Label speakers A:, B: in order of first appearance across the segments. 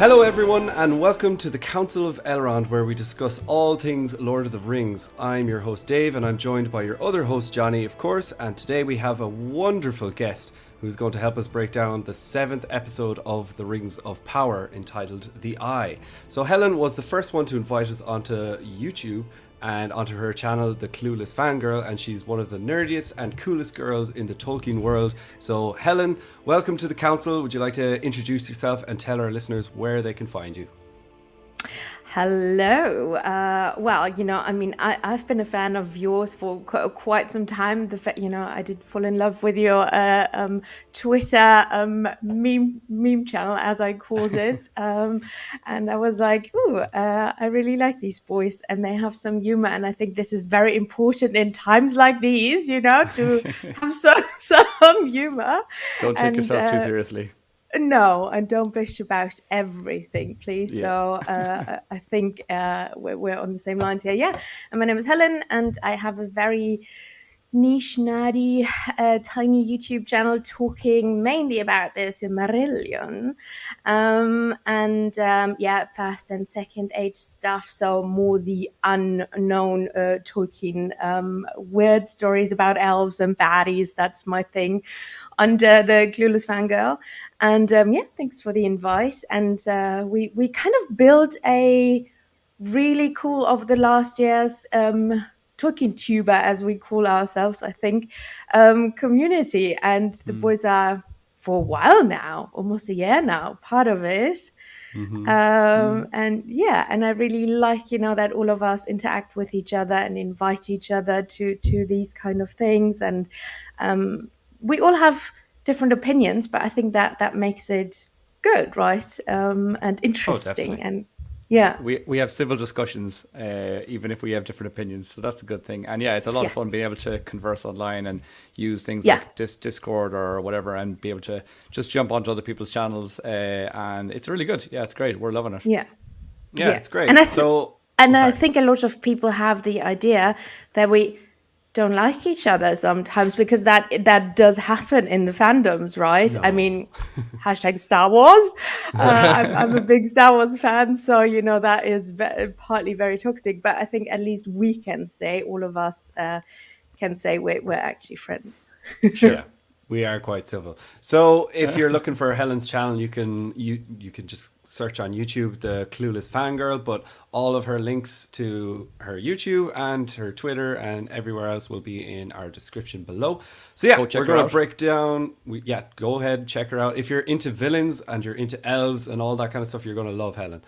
A: Hello everyone and welcome to the Council of Elrond, where we discuss all things Lord of the Rings. I'm your host Dave and I'm joined by your other host Johnny, of course, and today we have a wonderful guest who's going to help us break down the 7th episode of The Rings of Power, entitled The Eye. So Helen was the first one to invite us onto YouTube and onto her channel, The Clueless Fangirl, and she's one of the nerdiest and coolest girls in the Tolkien world. So Helen, welcome to the council. Would you like to introduce yourself and tell our listeners where they can find you?
B: Hello. I've been a fan of yours for quite some time. I did fall in love with your Twitter meme channel, as I called it, and I was like, I really like these boys, and they have some humor, and I think this is very important in times like these, to have some humor.
A: Don't take yourself too seriously.
B: No, and don't bitch about everything, please.
A: Yeah.
B: So I think we're on the same lines here. Yeah, and my name is Helen, and I have a very niche, nerdy, tiny YouTube channel talking mainly about the Silmarillion, first and second age stuff. So more the unknown Tolkien weird stories about elves and baddies. That's my thing under the Clueless Fangirl. And thanks for the invite. And we kind of built a really cool, over the last years, Tolkien tuber, as we call ourselves, I think, community. And the boys are, for a while now, almost a year now, part of it. And I really like, that all of us interact with each other and invite each other to these kind of things. And we all have different opinions, but I think that makes it good, right? And interesting. And yeah,
C: we have civil discussions, even if we have different opinions. So that's a good thing. And yeah, it's a lot of fun being able to converse online and use things like Discord or whatever, and be able to just jump onto other people's channels. And it's really good. Yeah, it's great. We're loving it.
B: Yeah,
A: it's great.
B: And I think a lot of people have the idea that we don't like each other sometimes, because that does happen in the fandoms, right? No. I mean, hashtag Star Wars. I'm a big Star Wars fan, so that is partly very toxic. But I think at least we can say, all of us can say we're actually friends.
A: Sure. We are quite civil. So if you're looking for Helen's channel, you can just search on YouTube, The Clueless Fangirl, but all of her links to her YouTube and her Twitter and everywhere else will be in our description below. So yeah, we're going to break down, go ahead, check her out. If you're into villains and you're into elves and all that kind of stuff, you're going to love Helen.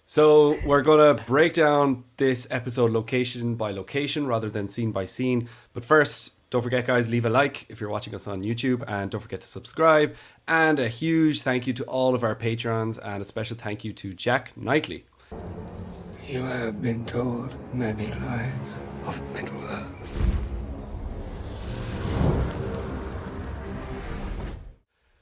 A: So we're going to break down this episode location by location rather than scene by scene. But first, don't forget, guys, leave a like if you're watching us on YouTube, and don't forget to subscribe. And a huge thank you to all of our patrons, and a special thank you to Jack Knightley.
D: You have been told many lies of Middle-earth.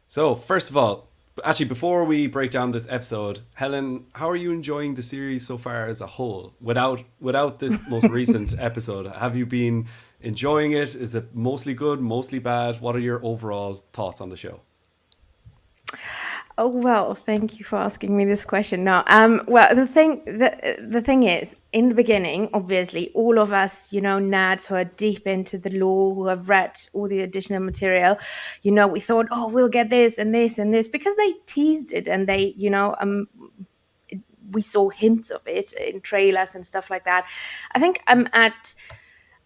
A: So, first of all, actually, before we break down this episode, Helen, how are you enjoying the series so far as a whole? Without this most recent episode, have you been enjoying it? Is it mostly good, mostly bad? What are your overall thoughts on the show?
B: Oh, well, thank you for asking me this question. Now, the thing is, in the beginning, obviously, all of us, nerds who are deep into the lore, who have read all the additional material, we thought, oh, we'll get this and this and this, because they teased it, and they, we saw hints of it in trailers and stuff like that. I think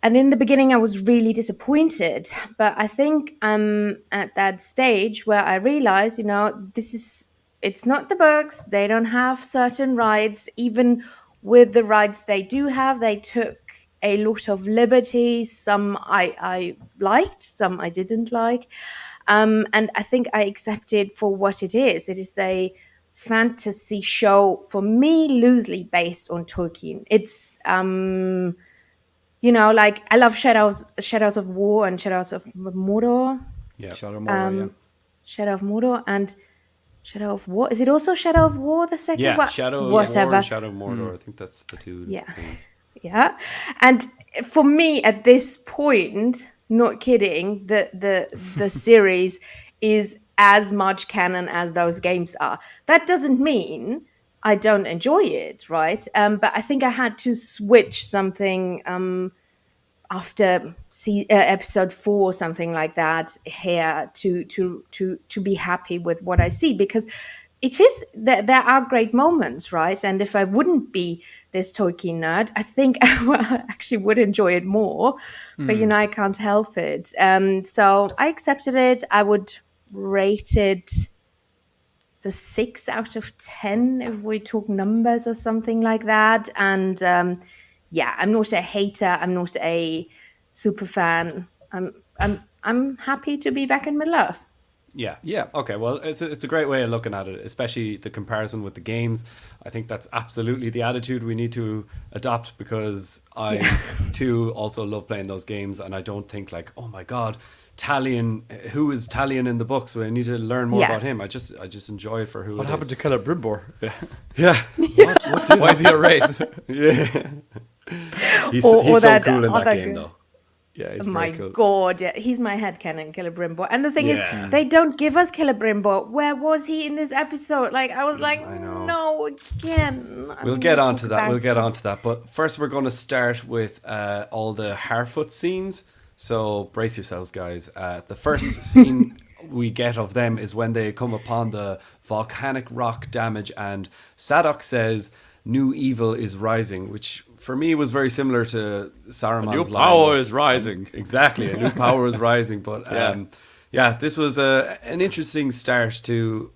B: and in the beginning, I was really disappointed. But I think I'm at that stage where I realized, it's not the books. They don't have certain rights. Even with the rights they do have, they took a lot of liberties. Some I liked, some I didn't like. And I think I accept it for what it is. It is a fantasy show, for me, loosely based on Tolkien. It's I love Shadows of War and Shadows of Mordor.
A: Yeah,
C: Shadow of Mordor,
B: Shadow of Mordor and Shadow of War. Is it also Shadow of War, the second one?
A: Yeah, Shadow of War and Shadow of Mordor. I think that's the two things.
B: Yeah. And for me, at this point, not kidding, the series is as much canon as those games are. That doesn't mean I don't enjoy it, right? But I think I had to switch something after episode 4 or something like that here to be happy with what I see, because it is there are great moments, right? And if I wouldn't be this Tolkien nerd, I think I actually would enjoy it more. But I can't help it. So I accepted it. I would rate it a 6 out of 10 if we talk numbers or something like that. And I'm not a hater. I'm not a super fan. I'm happy to be back in Middle Earth.
A: Yeah. Okay. Well, it's a great way of looking at it, especially the comparison with the games. I think that's absolutely the attitude we need to adopt, because I too also love playing those games, and I don't think like, oh my God, Talion, who is Talion in the book? So I need to learn more about him. I just enjoy it for who.
C: What
A: it
C: happened
A: is.
C: to Celebrimbor?
A: Yeah.
C: Why is he a wraith?
A: Yeah. He's so cool in that game, though.
C: Yeah, he's
B: my
C: very cool.
B: God, yeah, he's my headcanon, Celebrimbor. And the thing is, they don't give us Celebrimbor. Where was he in this episode? Like, I was like, no, again.
A: We'll get on to that. But first, we're going to start with all the Harfoot scenes. So brace yourselves, guys. The first scene we get of them is when they come upon the volcanic rock damage, and Sadok says, "New evil is rising," which for me was very similar to Saruman's line.
C: New power is rising.
A: Exactly, a new power is rising. But this was an interesting start to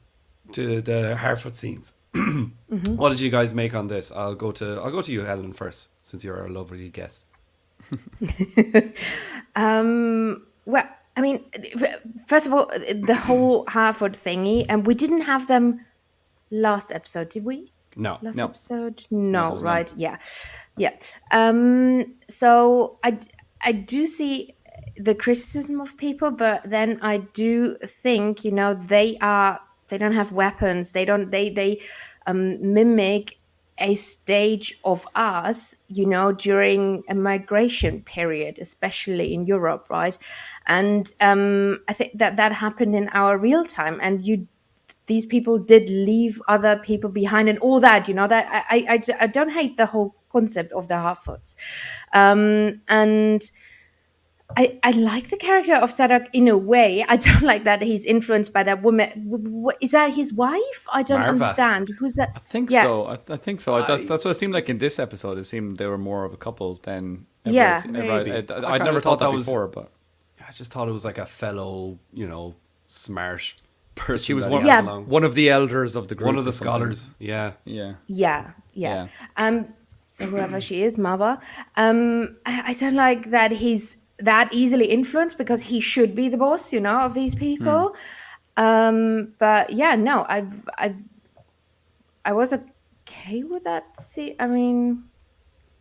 A: the Harfoot scenes. What did you guys make on this? I'll go to you, Helen, first, since you're a lovely guest.
B: Well, I mean, first of all, the whole Harfoot thingy, and we didn't have them last episode, did we?
A: No.
B: Episode? No, right? Yeah. So I do see the criticism of people, but then I do think, they don't have weapons. They mimic a stage of us, during a migration period, especially in Europe, right? And I think that happened in our real time, and these people did leave other people behind and all that, that I don't hate the whole concept of the Harfoots. And I like the character of Sadok in a way. I don't like that he's influenced by that woman. Is that his wife? I don't understand. Who's that?
C: I think so. I think so. That's what it seemed like in this episode. It seemed they were more of a couple than ever. I'd never thought that before, but
A: I just thought it was like a fellow, smart person.
C: She was one of the elders of the group,
A: one of the scholars. Yeah.
B: So whoever she is, mother. I don't like that he's that easily influenced, because he should be the boss, of these people. But I was okay with that. See, I mean,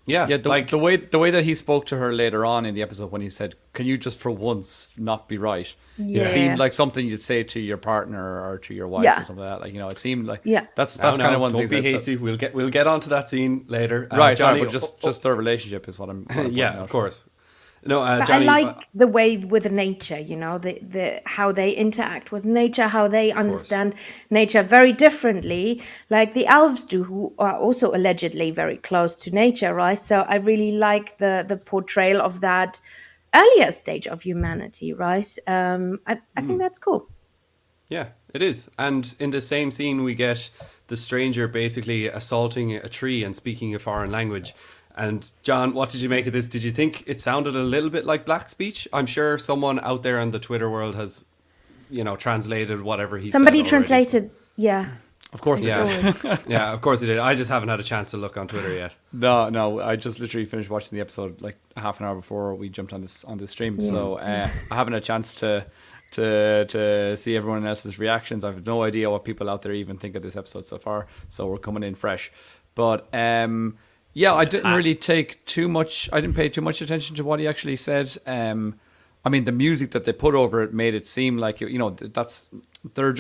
C: the way that he spoke to her later on in the episode when he said, "Can you just for once not be right?" It seemed like something you'd say to your partner or to your wife or something like that. Like, it seemed like that's kind of one thing.
A: Don't be hasty. We'll get onto that scene later.
C: Right, Johnny, but just their relationship is what I'm.
A: Of course. No,
B: but
A: Johnny,
B: I like the way with nature, the how they interact with nature, how they understand nature very differently, like the elves do, who are also allegedly very close to nature, right? So I really like the portrayal of that earlier stage of humanity, right? I think that's cool.
A: Yeah, it is. And in the same scene, we get the stranger basically assaulting a tree and speaking a foreign language. And John, what did you make of this? Did you think it sounded a little bit like black speech? I'm sure someone out there in the Twitter world has, translated whatever he said.
B: Somebody translated,
C: Of course,
A: yeah, of course he did. I just haven't had a chance to look on Twitter yet.
C: No, I just literally finished watching the episode like half an hour before we jumped on this stream. Yeah. So I haven't had a chance to see everyone else's reactions. I have no idea what people out there even think of this episode so far. So we're coming in fresh, but I didn't really take too much. I didn't pay too much attention to what he actually said. I mean, the music that they put over it made it seem like they're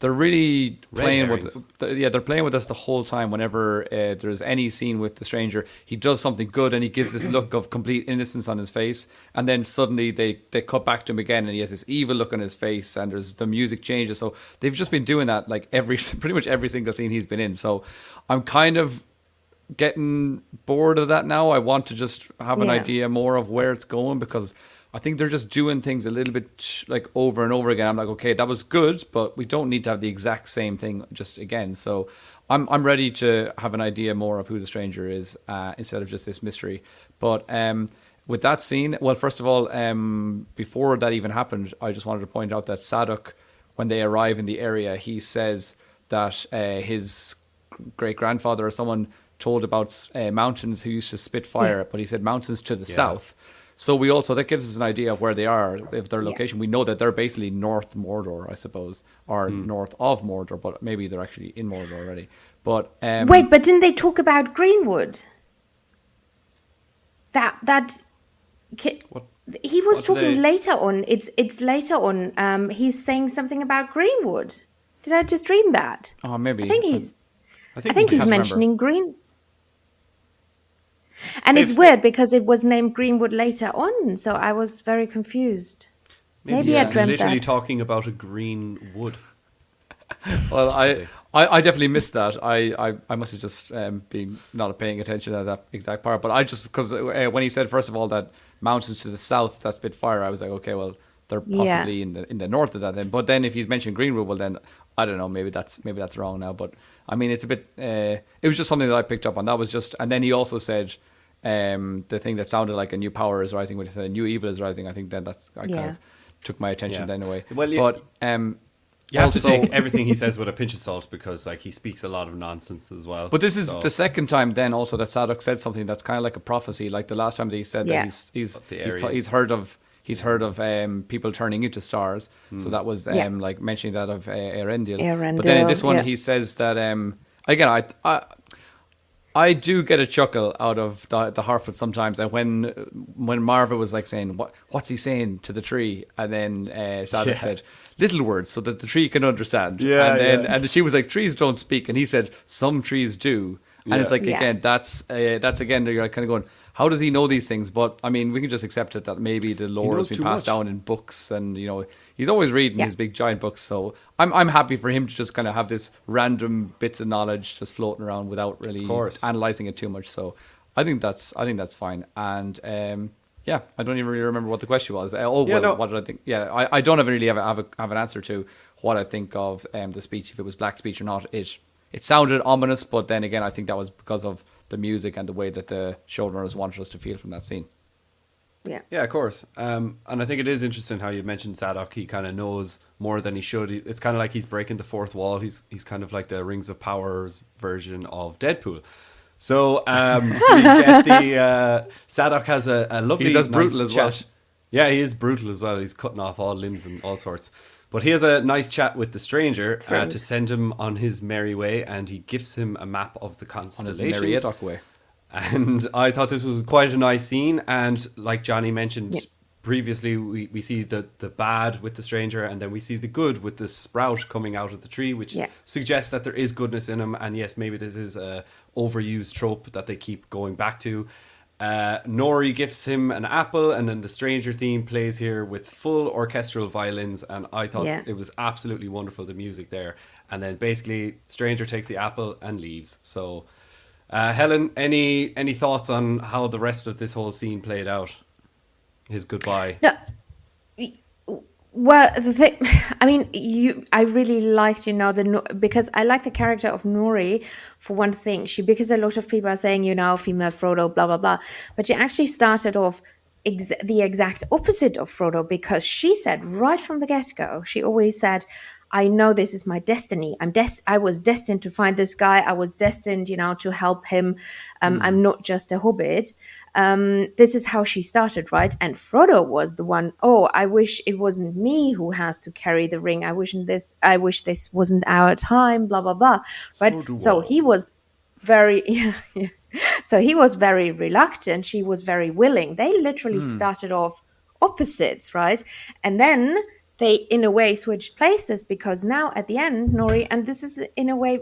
C: they're really playing
A: herrings.
C: with they're playing with us the whole time. Whenever there's any scene with the stranger, he does something good and he gives this look of complete innocence on his face, and then suddenly they cut back to him again and he has this evil look on his face, and there's the music changes. So they've just been doing that like pretty much every single scene he's been in. So I'm kind of getting bored of that now. I want to just have an idea more of where it's going, because I think they're just doing things a little bit like over and over again. I'm like, okay, that was good, but we don't need to have the exact same thing just again. So I'm ready to have an idea more of who the stranger is instead of just this mystery. But with that scene, well, first of all, before that even happened, I just wanted to point out that Sadok, when they arrive in the area, he says that his great-grandfather or someone told about mountains who used to spit fire, but he said mountains to the south. So that gives us an idea of where they are, if their location. We know that they're basically North Mordor, I suppose, or north of Mordor, but maybe they're actually in Mordor already. But
B: wait, but didn't they talk about Greenwood? He was talking later on. It's later on. He's saying something about Greenwood. Did I just dream that?
C: Oh, maybe.
B: I think he's mentioning Green. And it's weird because it was named Greenwood later on, so I was very confused. Maybe I dreamt
A: literally
B: that.
A: talking about a green wood.
C: Well, I definitely missed that. I must have just been not paying attention to that exact part. But I just, because when he said, first of all, that mountains to the south, that spit fire, I was like, okay, well, they're possibly in the north of that then. But then if he's mentioned Greenwood, well then, I don't know, maybe that's wrong now. But I mean, it's a bit, it was just something that I picked up on. That was just, and then he also said, the thing that sounded like a new power is rising, when he said a new evil is rising, I think then kind of took my attention then away.
A: Well,
C: but
A: you have to take everything he says with a pinch of salt, because like he speaks a lot of nonsense as well.
C: But this is the second time then also that Sadok said something that's kind of like a prophecy. Like the last time that he said that he's heard of people turning into stars. So that was like mentioning that of Erendil. But then in this one he says that again I do get a chuckle out of the Harfoot sometimes, and when Marva was like saying, what's he saying to the tree, and then Sadok said little words so that the tree can understand, and she was like, trees don't speak, and he said some trees do, and it's like again that's again you're kind of going, how does he know these things? But I mean, we can just accept it that maybe the lore has been passed down in books, and you know he's always reading his big giant books. So I'm happy for him to just kind of have this random bits of knowledge just floating around without really analyzing it too much. So I think that's fine. And I don't even really remember what the question was. What did I think? Yeah, I don't really have an answer to what I think of the speech, if it was black speech or not. It sounded ominous, but then again, I think that was because of the music and the way that the showrunners wanted us to feel from that scene.
A: Yeah, of course. And I think it is interesting how you mentioned Sadok. He kind of knows more than he should. It's kind of like he's breaking the fourth wall. He's kind of like the Rings of Powers version of Deadpool. So we get the Sadok has a lovely,
C: he's as brutal
A: nice
C: as well.
A: chat. Yeah, he is brutal as well. He's cutting off all limbs and all sorts. But he has a nice chat with the stranger to send him on his merry way, and he gives him a map of the constellations.
C: On his merry way.
A: And I thought this was quite a nice scene. And like Johnny mentioned previously, we see the bad with the stranger, and then we see the good with the sprout coming out of the tree, which suggests that there is goodness in him. And yes, maybe this is a overused trope that they keep going back to. Nori gifts him an apple, and then the stranger theme plays here with full orchestral violins, and I thought it was absolutely wonderful, the music there. And then basically stranger takes the apple and leaves. So Helen, any thoughts on how the rest of this whole scene played out? His goodbye.
B: No. Well, the thing, I mean, I really liked, because I like the character of Nori for one thing. Because a lot of people are saying, female Frodo, blah, blah, blah. But she actually started off the exact opposite of Frodo, because she said right from the get-go, she always said, I know this is my destiny. I was destined to find this guy. I was destined, to help him. I'm not just a hobbit. This is how she started, right? And Frodo was the one, I wish it wasn't me who has to carry the ring. I wish this wasn't our time, blah, blah, blah. Right? So he was very, So he was very reluctant. She was very willing. They literally started off opposites, right? And then they in a way switched places, because now at the end, Nori, and this is in a way,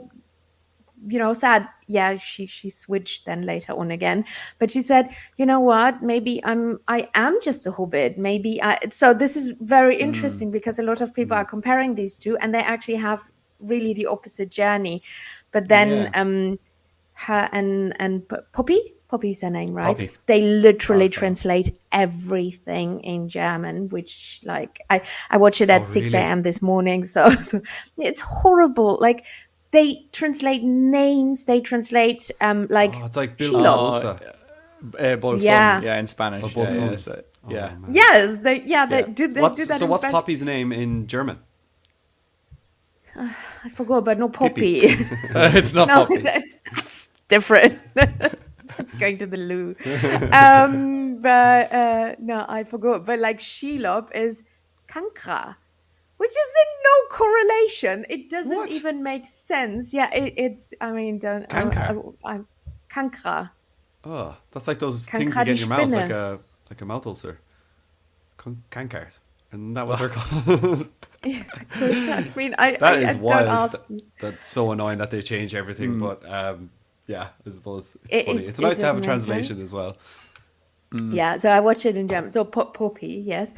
B: sad. Yeah, she switched then later on again, but she said, you know what, maybe I am just a hobbit. So this is very interesting, because a lot of people are comparing these two, and they actually have really the opposite journey. But then her and Poppy's her name, right?
A: Poppy.
B: They literally translate everything in German, which like I watched it at 6 a.m. this morning, so it's horrible. Like, they translate names, they translate
A: it's like
B: Shelob.
C: Bolson, in Spanish.
B: Yes, they do that.
A: So what's Poppy's name in German?
B: I forgot, but not Poppy.
C: It's not Poppy.
B: That's different. It's going to the loo. But no, I forgot. But like Shelob is Kankra, which is in no correlation. It doesn't even make sense. Yeah, it's. I mean, don't. Kankra.
A: Oh, that's like those things you get in your mouth, like a mouth ulcer. Cankars. Isn't that what they're called?
B: Yeah, I mean,
A: that is wild. That's so annoying that they change everything. But I suppose it's funny. It's nice to have a translation as well.
B: Yeah, so I watched it in German. So Poppy, yes.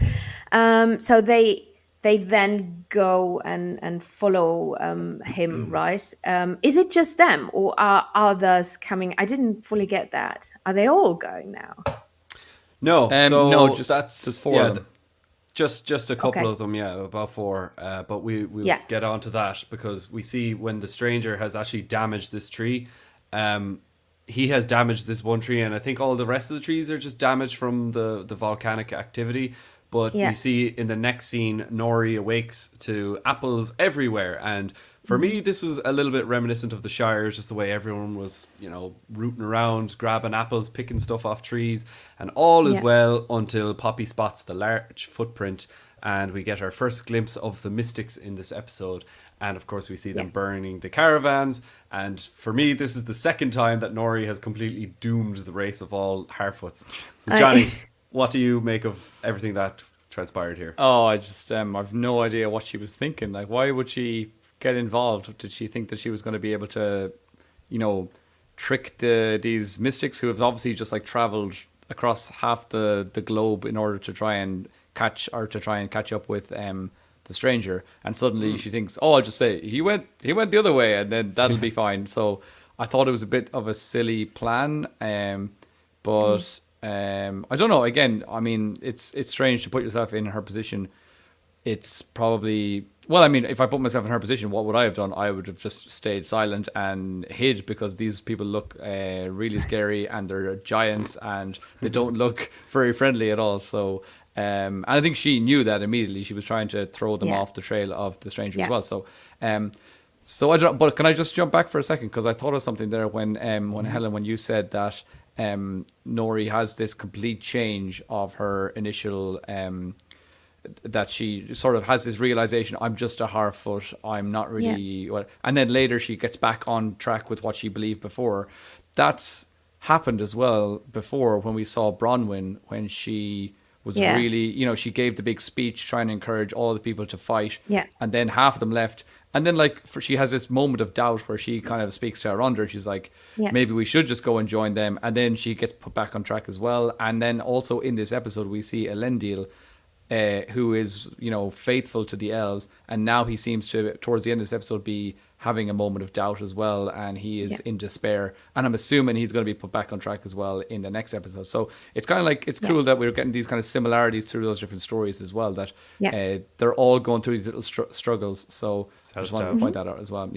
B: So they then go and follow him, right? Is it just them, or are others coming? I didn't fully get that. Are they all going now?
A: No,
C: no, just four of them.
A: Just a couple of them, about 4. But we'll get on to that, because we see when the stranger has actually damaged this tree. He has damaged this one tree, and I think all the rest of the trees are just damaged from the volcanic activity. But we see in the next scene, Nori awakes to apples everywhere. And for me, this was a little bit reminiscent of the Shire, just the way everyone was, rooting around, grabbing apples, picking stuff off trees. And all is well until Poppy spots the large footprint, and we get our first glimpse of the mystics in this episode. And of course, we see them burning the caravans. And for me, this is the second time that Nori has completely doomed the race of all Harfoots. So, Johnny, what do you make of everything that transpired here?
C: Oh, I've no idea what she was thinking. Like, why would she get involved? Did she think that she was going to be able to, trick these mystics who have obviously just like traveled across half the globe in order to try and catch up with the stranger? And suddenly she thinks, oh, I'll just say he went the other way, and then that'll be fine. So I thought it was a bit of a silly plan, but I don't know. Again, I mean, it's strange to put yourself in her position. It's probably, well, I mean, if I put myself in her position, what would I have done? I would have just stayed silent and hid, because these people look really scary, and they're giants, and they don't look very friendly at all. So, and I think she knew that immediately. She was trying to throw them off the trail of the stranger as well. So, so I don't. But can I just jump back for a second, because I thought of something there when Helen, when you said that Nori has this complete change of her initial. That she sort of has this realization, I'm just a Harfoot, I'm not really and then later she gets back on track with what she believed before. That's happened as well before, when we saw Bronwyn, when she was really, she gave the big speech trying to encourage all the people to fight, and then half of them left, and then she has this moment of doubt where she kind of speaks to her under. She's like, maybe we should just go and join them, and then she gets put back on track as well. And then also in this episode we see Elendil, who is, faithful to the elves, and now he seems to, towards the end of this episode, be having a moment of doubt as well, and he is in despair, and I'm assuming he's going to be put back on track as well in the next episode. So it's kind of like, it's cool that we're getting these kind of similarities through those different stories as well, that they're all going through these little struggles. So I just wanted to point that out as well.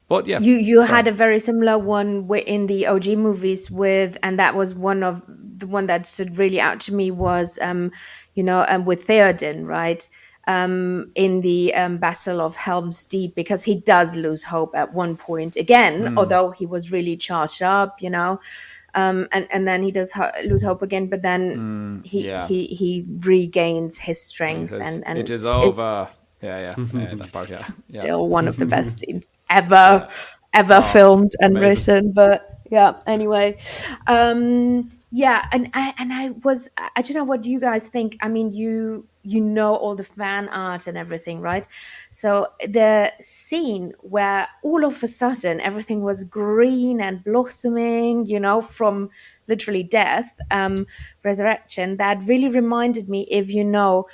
C: But
B: you had a very similar one in the OG movies and that was the one that stood really out to me was with Theoden, right? In the Battle of Helm's Deep, because he does lose hope at one point again, although he was really charged up, and then he does lose hope again, but then he regains his strength, and
C: it is over. That part,
B: still one of the best scenes ever filmed and written. But anyway, Yeah, and I don't know what you guys think. I mean, you know all the fan art and everything, right? So the scene where all of a sudden everything was green and blossoming, from literally death, resurrection, that really reminded me, if you know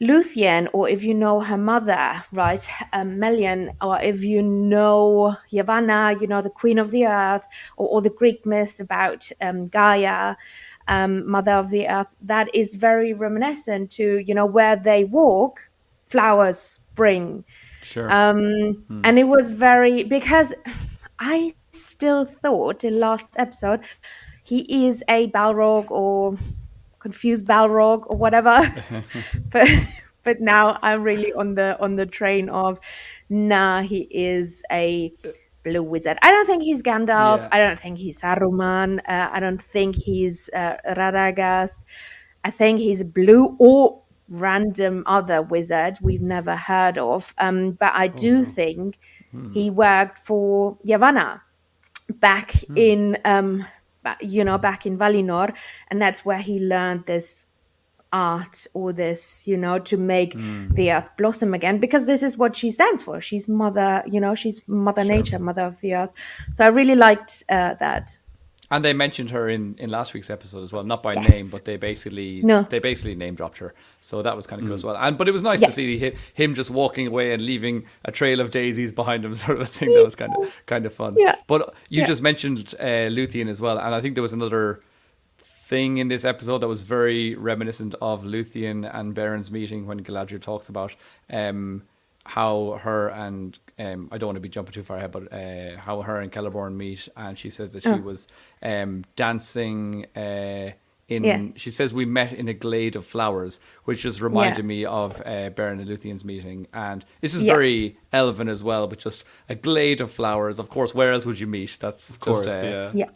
B: Luthien, or if you know her mother, right, Melian, or if you know Yavanna, the Queen of the Earth, or the Greek myths about Gaia, Mother of the Earth, that is very reminiscent to, where they walk, flowers spring.
C: Sure.
B: And it was very, because I still thought in last episode he is a Balrog or confused Balrog or whatever. but but now I'm really on the train of, nah, he is a blue wizard. I don't think he's Gandalf.
C: Yeah.
B: I don't think he's Saruman. I don't think he's Radagast. I think he's blue or random other wizard we've never heard of. But I do think he worked for Yavanna back in back in Valinor, and that's where he learned this art, or this, to make the earth blossom again, because this is what she stands for. She's mother, she's Mother Nature, mother of the earth. So I really liked that.
C: And they mentioned her in last week's episode as well, not by
B: Yes.
C: name, but they basically
B: No.
C: name dropped her. So that was kind of cool as well. But it was nice to see him just walking away and leaving a trail of daisies behind him, sort of a thing. That was kind of fun.
B: Yeah.
C: But you just mentioned Luthien as well, and I think there was another thing in this episode that was very reminiscent of Luthien and Baron's meeting, when Galadriel talks about how her and I don't want to be jumping too far ahead, but how her and Celeborn meet, and she says that she was dancing she says we met in a glade of flowers, which just reminded me of Beren and Luthien's meeting, and it's just very elven as well, but just a glade of flowers. Of course, where else would you meet? That's just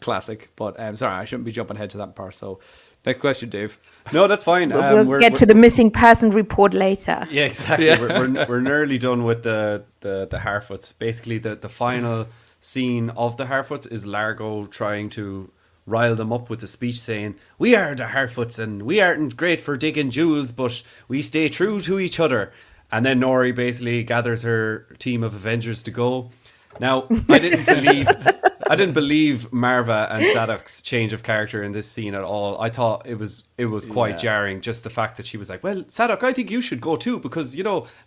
C: classic. But sorry, I shouldn't be jumping ahead to that part. So next question, Dave.
A: No, that's fine.
B: We'll get to the missing person report later.
A: Yeah, exactly. Yeah. We're nearly done with the Harfoots. Basically, the final scene of the Harfoots is Largo trying to rile them up with a speech saying, "We are the Harfoots and we aren't great for digging jewels, but we stay true to each other." And then Nori basically gathers her team of Avengers to go. Now, I didn't believe Marva and Sadok's change of character in this scene at all. I thought it was quite jarring, just the fact that she was like, "Well, Sadok, I think you should go too, because,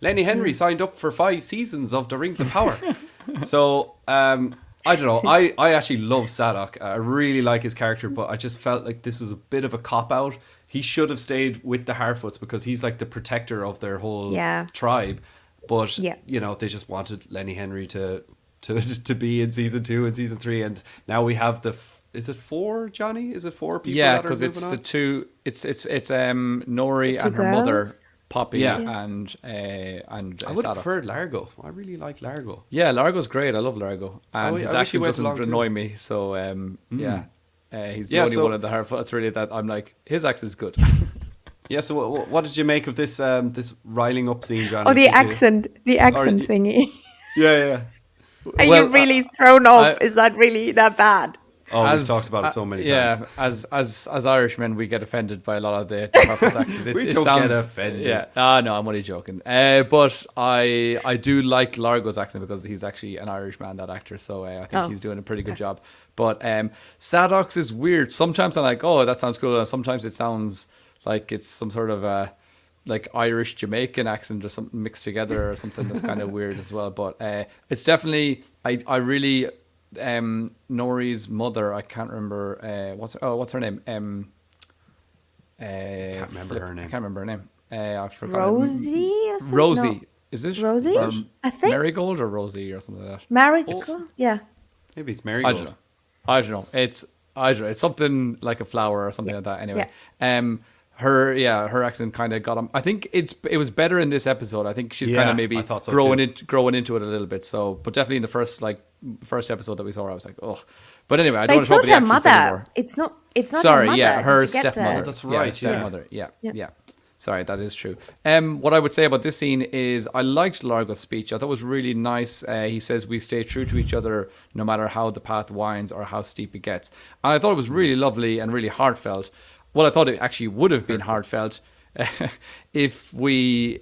A: Lenny Henry signed up for 5 seasons of The Rings of Power." So, I don't know. I actually love Sadok. I really like his character, but I just felt like this was a bit of a cop-out. He should have stayed with the Harfoots because he's like the protector of their whole tribe. But, they just wanted Lenny Henry to be in season 2 and season 3, and now we have is it 4, Johnny? Is it 4 people?
C: Yeah, because it's the two. It's Nori and her mother, Poppy, and I would have
A: preferred Largo. I really like Largo.
C: Yeah, Largo's great. I love Largo, and his accent doesn't annoy me. So he's the only one in the Harfoots really that I'm like, his accent's good.
A: Yeah. So what did you make of this this riling up scene, Johnny?
B: Oh, the accent thingy.
A: Yeah.
B: Are you really thrown off? Is that really that bad?
A: Oh, we've talked about it so many times.
C: Yeah, as Irishmen, we get offended by a lot of the Harfoots accents.
A: We don't get offended.
C: Yeah, no, I'm only joking. But I do like Largo's accent because he's actually an Irishman, that actor. So I think he's doing a pretty good job. But Sadok's is weird. Sometimes I'm like, oh, that sounds cool. And sometimes it sounds like it's some sort of like Irish Jamaican accent or something mixed together or something that's kind of weird as well. But it's definitely I really Nori's mother, I can't remember what's her name.
A: Can't remember her name.
C: I forgot.
B: Rosie or something?
C: Rosie.
B: No.
C: Is this
B: Rosie? I think
C: Marigold or Rosie or something like that.
B: Marigold. Yeah.
A: Maybe it's Marigold.
C: I don't know. It's something like a flower or something like that. Anyway. Her accent kind of got him. I think it was better in this episode. I think she's kind of maybe growing into it a little bit. So, but definitely in the first episode that we saw, I was like, oh. But anyway, I don't want to talk about the accents anymore.
B: It's not.
C: Sorry,
B: her mother.
C: her stepmother.
A: That's right.
C: Stepmother. Yeah. Sorry, that is true. What I would say about this scene is I liked Largo's speech. I thought it was really nice. He says we stay true to each other no matter how the path winds or how steep it gets. And I thought it was really lovely and really heartfelt. Well, I thought it actually would have been heartfelt if we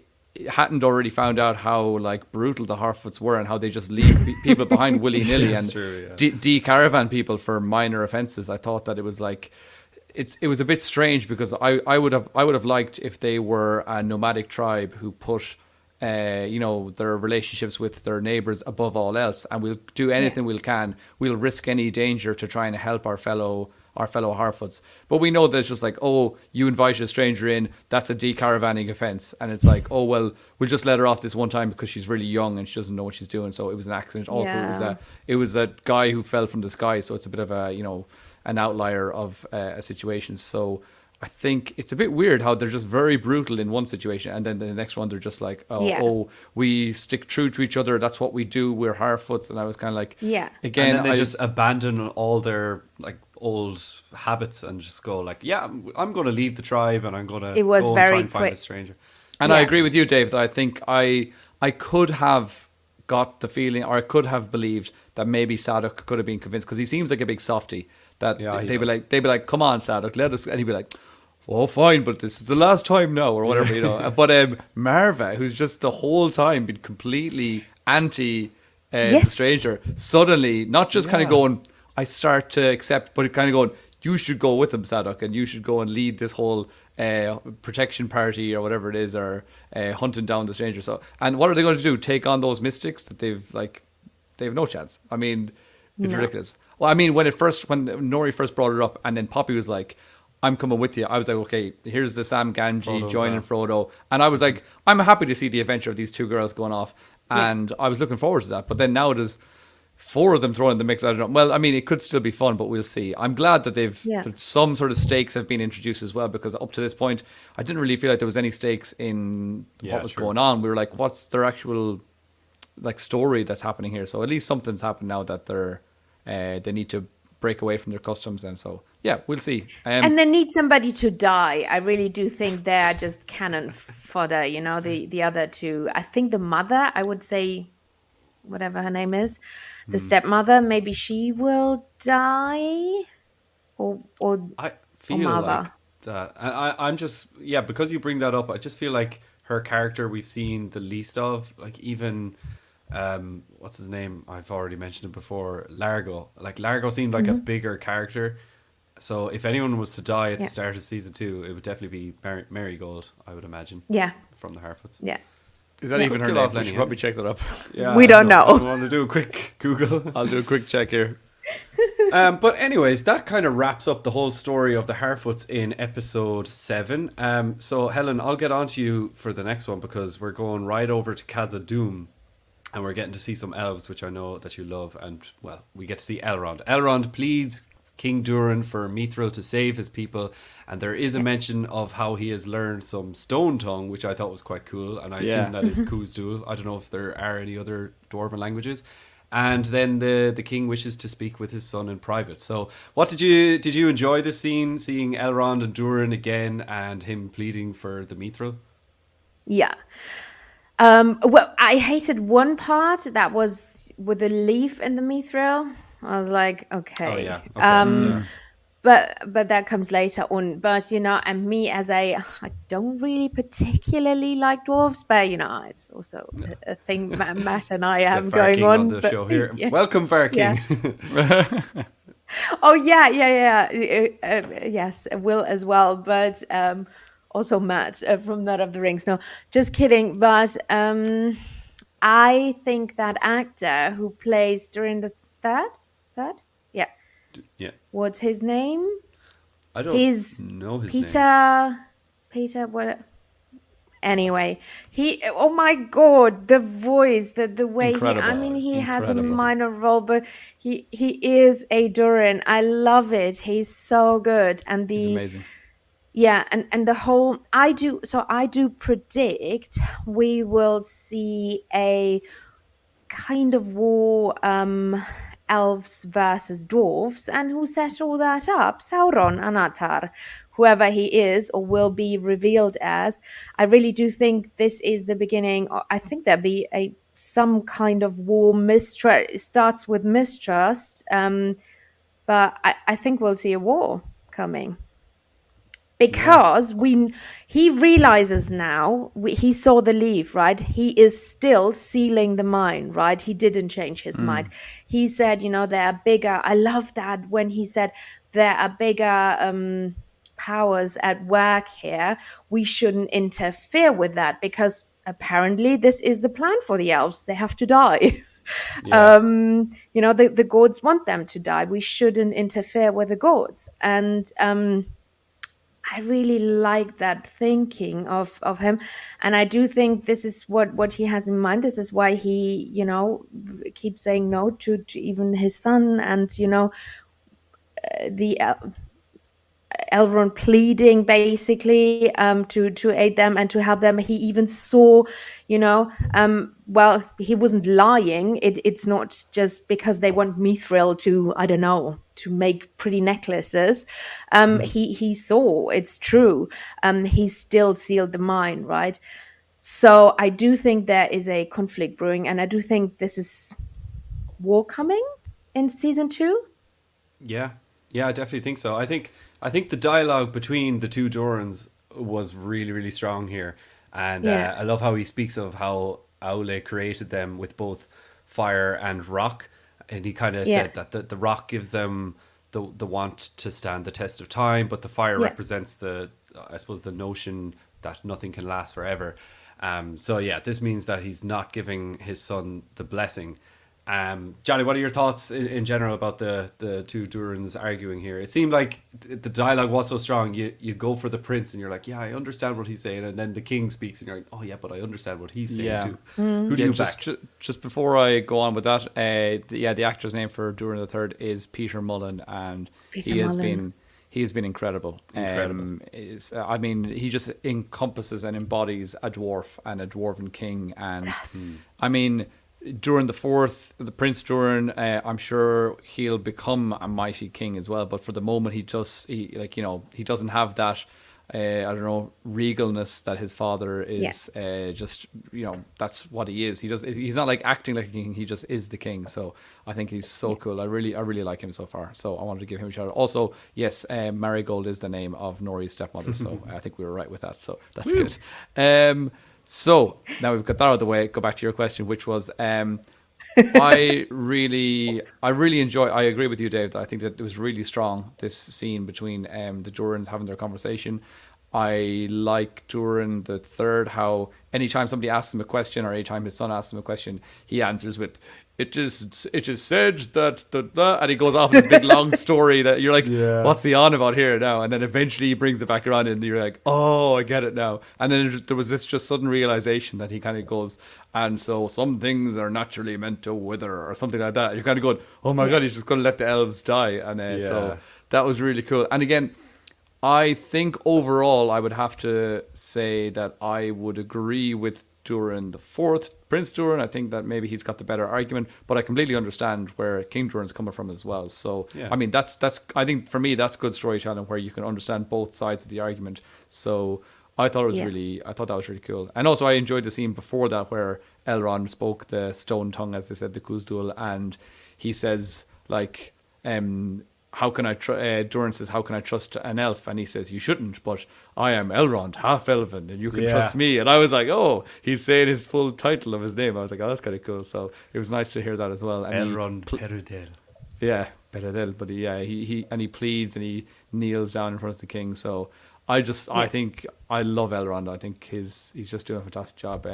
C: hadn't already found out how like brutal the Harfoots were and how they just leave people behind willy-nilly and de-caravan people for minor offences. I thought that it was like... It was a bit strange because I would have liked if they were a nomadic tribe who put their relationships with their neighbours above all else, and we'll do anything we can. We'll risk any danger to try and help our fellow Harfoots. But we know that it's just like, oh, you invited a stranger in, that's a de-caravanning offence, and it's like, oh well, we'll just let her off this one time because she's really young and she doesn't know what she's doing. So it was an accident. Also, it was a guy who fell from the sky, so it's a bit of a an outlier of a situation. So I think it's a bit weird how they're just very brutal in one situation, and then the next one they're just like, oh, we stick true to each other. That's what we do. We're Harfoots. And I was kind of like, again,
A: and then they just abandon all their like old habits and just go like, I'm going to leave the tribe and I'm going to go and try and find a stranger.
C: And I agree with you, Dave, that I think I could have got the feeling, or I could have believed that maybe Sadok could have been convinced, because he seems like a big softie. That they'd be like, come on, Sadok, let us, and he'd be like, oh, fine, but this is the last time now, or whatever, But Marva, who's just the whole time been completely anti the stranger, suddenly not just kind of going, I start to accept, but kind of going, you should go with him, Sadok, and you should go and lead this whole protection party or whatever it is, or hunting down the stranger. So, and what are they going to do? Take on those mystics that they have no chance. I mean, it's ridiculous. Well, I mean, when Nori first brought it up, and then Poppy was like, I'm coming with you, I was like, okay, here's the Sam Gamgee joining Frodo. And I was like, I'm happy to see the adventure of these two girls going off. And I was looking forward to that. But then now there's 4 of them thrown in the mix. I don't know. Well, I mean, it could still be fun, but we'll see. I'm glad that that some sort of stakes have been introduced as well, because up to this point, I didn't really feel like there was any stakes in what was going on. We were like, what's their actual like story that's happening here? So at least something's happened now that they need to break away from their customs, and so we'll see.
B: And they need somebody to die. I really do think they're just cannon fodder. The other two. I think the mother, I would say, whatever her name is, the stepmother, maybe she will die, or
A: I feel like that. And I'm just because you bring that up, I just feel like her character we've seen the least of. Like even what's his name? I've already mentioned it before. Largo. Like Largo seemed like a bigger character. So if anyone was to die at the start of season 2, it would definitely be Marigold, I would imagine. Yeah. From the Harfoots.
B: Yeah.
C: Is that even her name? We should probably check that up.
A: Yeah,
B: we don't know.
A: I want to do a quick Google.
C: I'll do a quick check here.
A: But anyways, that kind of wraps up the whole story of the Harfoots in episode 7. So Helen, I'll get on to you for the next one, because we're going right over to Khazad-dûm. And we're getting to see some elves, which I know that you love. And, well, we get to see Elrond. Elrond pleads King Durin for Mithril to save his people. And there is a mention of how he has learned some stone tongue, which I thought was quite cool. And I assume that is Khuz-Dûl. I don't know if there are any other Dwarven languages. And then the king wishes to speak with his son in private. So what did you enjoy this scene, seeing Elrond and Durin again and him pleading for the Mithril?
B: Yeah. Well, I hated one part that was with the leaf in the mithril. I was like, okay. Oh, yeah. Okay. But that comes later on. But, and me I don't really particularly like dwarves, but, it's also a thing Matt and I have going on
A: the show here. Yeah. Welcome, Varking.
B: Yeah. Oh, yeah. Yes, Will as well. But also Matt from Lord of the Rings. No, just kidding. But I think that actor who plays during the third? Yeah. What's his name?
A: I don't know his
B: name. Peter, what? Anyway, oh my God, the voice, the way he has a minor role, but he is a Durin. I love it. He's so good. And he's
C: amazing.
B: Yeah, and the whole, I do predict we will see a kind of war elves versus dwarves, and who set all that up? Sauron Anatar, whoever he is or will be revealed as. I really do think this is the beginning. I think there'll be some kind of war. Mistrust. It starts with mistrust, but I think we'll see a war coming. Because he realizes now, he saw the leaf, right? He is still sealing the mind, right? He didn't change his mind. He said, there are bigger. I love that when he said there are bigger powers at work here. We shouldn't interfere with that because apparently this is the plan for the elves. They have to die.
A: Yeah.
B: The gods want them to die. We shouldn't interfere with the gods. And I really like that thinking of him. And I do think this is what he has in mind. This is why he, keeps saying no to even his son and, the Elrond pleading basically to aid them and to help them. He even saw, he wasn't lying. It's not just because they want Mithril to, I don't know, to make pretty necklaces. He saw it's true. He still sealed the mine, right? So I do think there is a conflict brewing, and I do think this is war coming in season 2.
A: Yeah, I definitely think so. I think the dialogue between the two Dorans was really, really strong here, and I love how he speaks of how Aule created them with both fire and rock, and he kind of said that the rock gives them the want to stand the test of time, but the fire represents the notion that nothing can last forever. So this means that he's not giving his son the blessing. Johnny, what are your thoughts in general about the two Durans arguing here? It seemed like the dialogue was so strong. You go for the prince and you're like, yeah, I understand what he's saying, and then the king speaks and you're like, oh yeah, but I understand what he's saying too. Who do you back?
C: Just before I go on with that, the actor's name for Durin the Third is Peter Mullen, and he has been incredible. He just encompasses and embodies a dwarf and a dwarven king, and Durin the Fourth, the Prince Durin, I'm sure he'll become a mighty king as well. But for the moment, he doesn't have that, regalness that his father is. That's what he is. He's not like acting like a king. He just is the king. So I think he's so cool. I really like him so far. So I wanted to give him a shout out. Also, yes, Marigold is the name of Nori's stepmother. So I think we were right with that. So that's good. So now we've got that out of the way. Go back to your question, which was, I really enjoy. I agree with you, Dave. That I think that it was really strong, this scene between the Durans having their conversation. I like Durin the Third, how anytime somebody asks him a question or anytime his son asks him a question, he answers with, it is said that and he goes off in this big long story that you're like, what's he on about here now? And then eventually he brings it back around and you're like, oh, I get it now. And then there was this just sudden realization that he kind of goes, and so some things are naturally meant to wither or something like that. You're kind of going, oh my God, he's just going to let the elves die. And so that was really cool. And again, I think overall I would have to say that I would agree with Durin the Fourth, Prince Durin. I think that maybe he's got the better argument, but I completely understand where King Durin's coming from as well. So that's I think for me that's good storytelling where you can understand both sides of the argument. So I thought that was really cool. And also I enjoyed the scene before that where Elrond spoke the stone tongue, as they said, the Khuzdul, and he says like, how can I Durin says, how can I trust an elf? And he says, you shouldn't, but I am Elrond, half elven, and you can trust me. And I was like, oh, he's saying his full title of his name. I was like, oh, that's kind of cool. So it was nice to hear that as well. And
A: Elrond Perudel.
C: Yeah, Perudel. But he pleads and he kneels down in front of the king. So I think I love Elrond. I think he's just doing a fantastic job.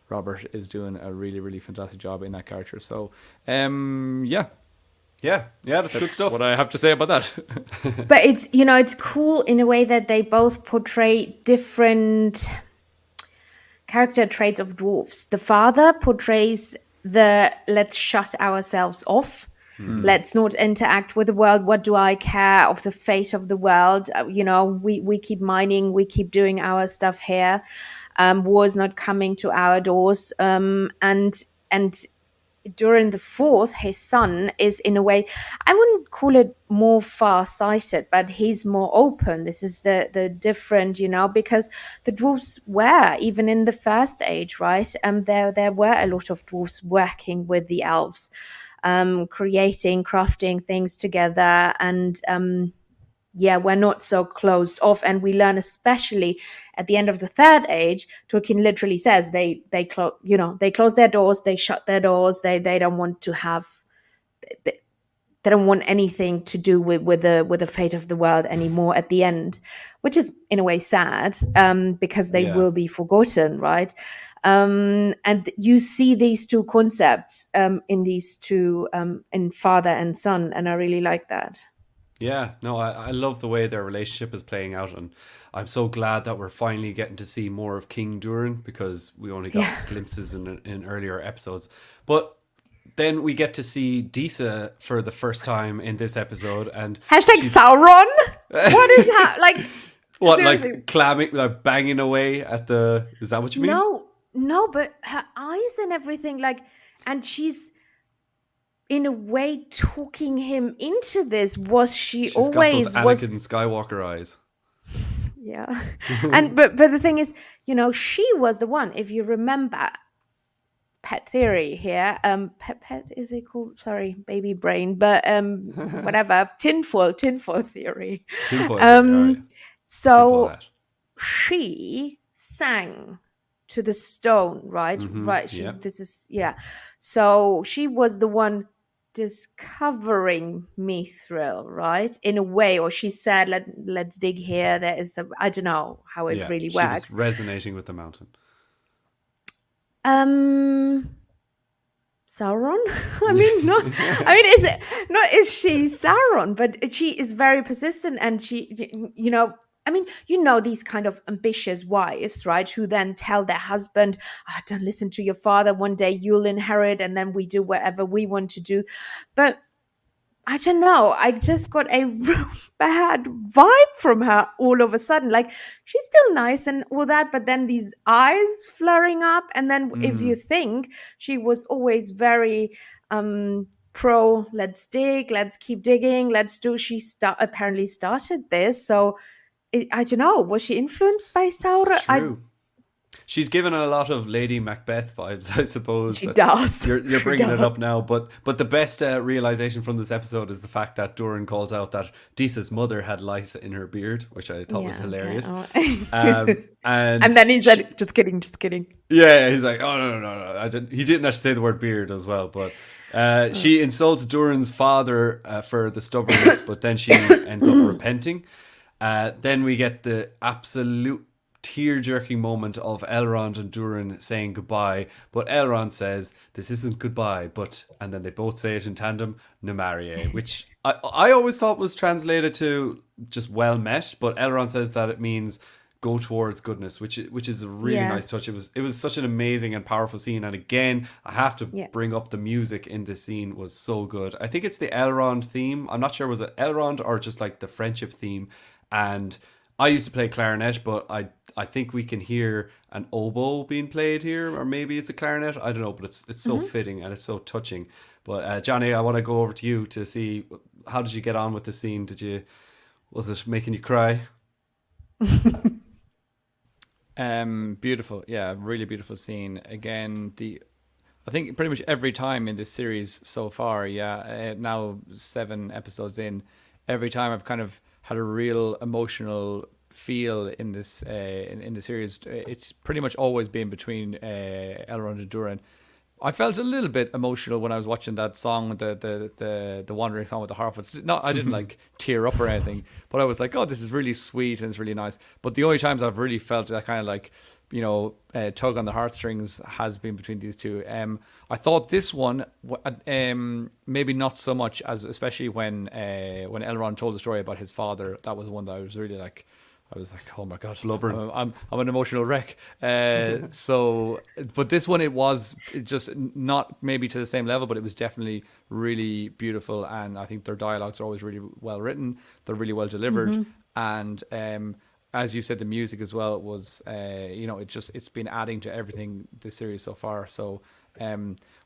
C: Robert is doing a really, really fantastic job in that character. So that's good stuff. What I have to say about that.
B: But it's cool in a way that they both portray different character traits of dwarves. The father portrays the let's shut ourselves off. Let's not interact with the world. What do I care of the fate of the world? We keep mining, we keep doing our stuff here. War is not coming to our doors. And Durin the Fourth, his son, is in a way, I wouldn't call it more far-sighted, but he's more open. This is the different, because the dwarves were, even in the First Age, right? There were a lot of dwarves working with the elves, creating, crafting things together, and we're not so closed off. And we learn, especially at the end of the Third Age, Tolkien literally says they close their doors, they shut their doors, they don't want to have, they don't want anything to do with the fate of the world anymore at the end, which is in a way sad, because they will be forgotten, right? And you see these two concepts in these two, in father and son, and I really like that.
A: Yeah, no, I love the way their relationship is playing out, and I'm so glad that we're finally getting to see more of King Durin, because we only got glimpses in earlier episodes. But then we get to see Disa for the first time in this episode, and
B: #Sauron. What is that like?
A: What,
B: seriously.
A: like clamming, like banging away at the? Is that what you mean?
B: No, but her eyes and everything, like, and she's in a way talking him into this. Was she's always
A: got those Anakin Skywalker eyes?
B: Yeah, and but the thing is, she was the one. If you remember, pet theory here. Pet is it called? Sorry, baby brain, but whatever. Tinfoil theory.
A: Tinfoil theory. Right.
B: So she sang to the stone, right? Right. So she was the one discovering Mithril, right? In a way, or she said, let's dig here. There is I don't know how it really works.
A: She was resonating with the mountain.
B: Sauron? Is she Sauron? But she is very persistent, and she, these kind of ambitious wives, right? Who then tell their husband, don't listen to your father. One day you'll inherit, and then we do whatever we want to do. But I don't know. I just got a bad vibe from her all of a sudden. Like, she's still nice and all that, but then these eyes flaring up. And then if you think, she was always very pro, let's dig, let's keep digging, she apparently started this. So I don't know. Was she influenced by Sauron?
A: True. She's given a lot of Lady Macbeth vibes, I suppose.
B: She does.
A: You're bringing it up now, but the best realization from this episode is the fact that Durin calls out that Disa's mother had lice in her beard, which I thought was hilarious.
B: Okay. And then he said, "Just kidding."
A: Yeah, he's like, "Oh no! I didn't." He didn't actually say the word beard as well, but she insults Durin's father for the stubbornness, but then she ends up repenting. Then we get the absolute tear-jerking moment of Elrond and Durin saying goodbye, but Elrond says, "This isn't goodbye, and then they both say it in tandem, Namarie," which I always thought was translated to just well met, but Elrond says that it means go towards goodness, which is a really nice touch. It was such an amazing and powerful scene, and again, I have to bring up the music in this scene was so good. I think it's the Elrond theme. I'm not sure, was it Elrond or just like the friendship theme? And I used to play clarinet, but I think we can hear an oboe being played here, or maybe it's a clarinet. I don't know, but it's so fitting and it's so touching. But Johnny, I want to go over to you to see, how did you get on with the scene? Was it making you cry?
C: Beautiful, yeah, really beautiful scene. Again, I think pretty much every time in this series so far, now 7 episodes in, every time I've kind of had a real emotional feel in this in the series. It's pretty much always been between Elrond and Durin. I felt a little bit emotional when I was watching that song, the Wandering Song with the Harfoot. I didn't like tear up or anything, but I was like, oh, this is really sweet and it's really nice. But the only times I've really felt that kind of like, tug on the heartstrings has been between these two. I thought this one, maybe not so much, as especially when Elrond told the story about his father. That was one that I was really like, oh my God, I'm an emotional wreck. But this one, it was just not maybe to the same level, but it was definitely really beautiful. And I think their dialogues are always really well written. They're really well delivered. And as you said, the music as well was, it's been adding to everything this series so far. So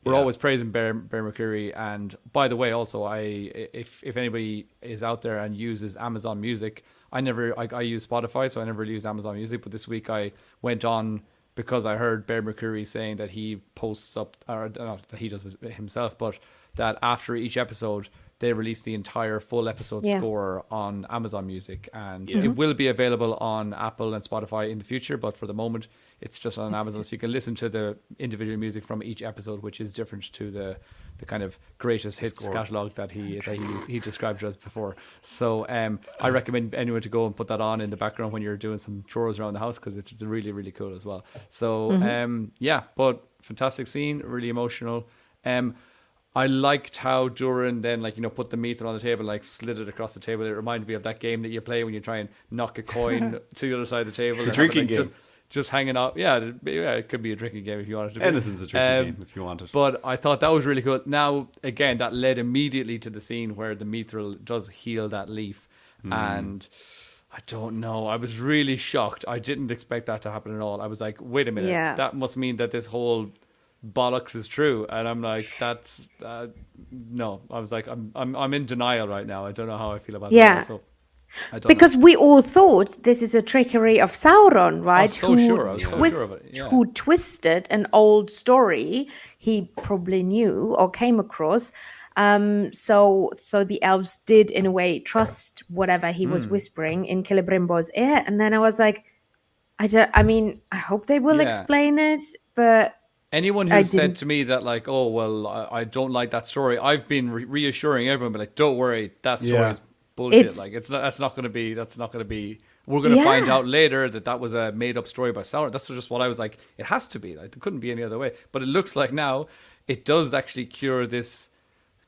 C: we're always praising Bear McCreary. And by the way, also, if anybody is out there and uses Amazon Music, I use Spotify, so I never really use Amazon Music. But this week I went on because I heard Bear McCreary saying that he posts up, or not that he does this himself, but that after each episode they release the entire full episode score on Amazon Music, and it will be available on Apple and Spotify in the future, but for the moment it's just on Amazon, so you can listen to the individual music from each episode, which is different to the kind of greatest hits catalog that he described as before. So I recommend anyone to go and put that on in the background when you're doing some chores around the house, because it's really, really cool as well. So but fantastic scene, really emotional. I liked how Durin then, put the meat on the table, slid it across the table. It reminded me of that game that you play when you try and knock a coin to the other side of the table.
A: The drinking game.
C: Just hanging out. Yeah, it could be a drinking game if you wanted to be.
A: Anything's a drinking game if you want it.
C: But I thought that was really cool. Now, again, that led immediately to the scene where the mithril does heal that leaf. And I don't know. I was really shocked. I didn't expect that to happen at all. I was like, wait a minute. Yeah. That must mean that this whole bollocks is true. And I'm like, that's no. I was like, I'm in denial right now. I don't know how I feel about that. So
B: because we all thought this is a trickery of Sauron, right?
C: I was so sure of it. Yeah.
B: Who twisted an old story he probably knew or came across. So the elves did in a way trust whatever he was whispering in Celebrimbor's ear. And then I was like, I hope they will explain it, but
C: anyone who said to me that I don't like that story, I've been reassuring everyone, but don't worry, that story is bullshit. That's not going to be. We're going to find out later that was a made up story by Sauron. That's just what I was like. It has to be. It couldn't be any other way. But it looks like now it does actually cure this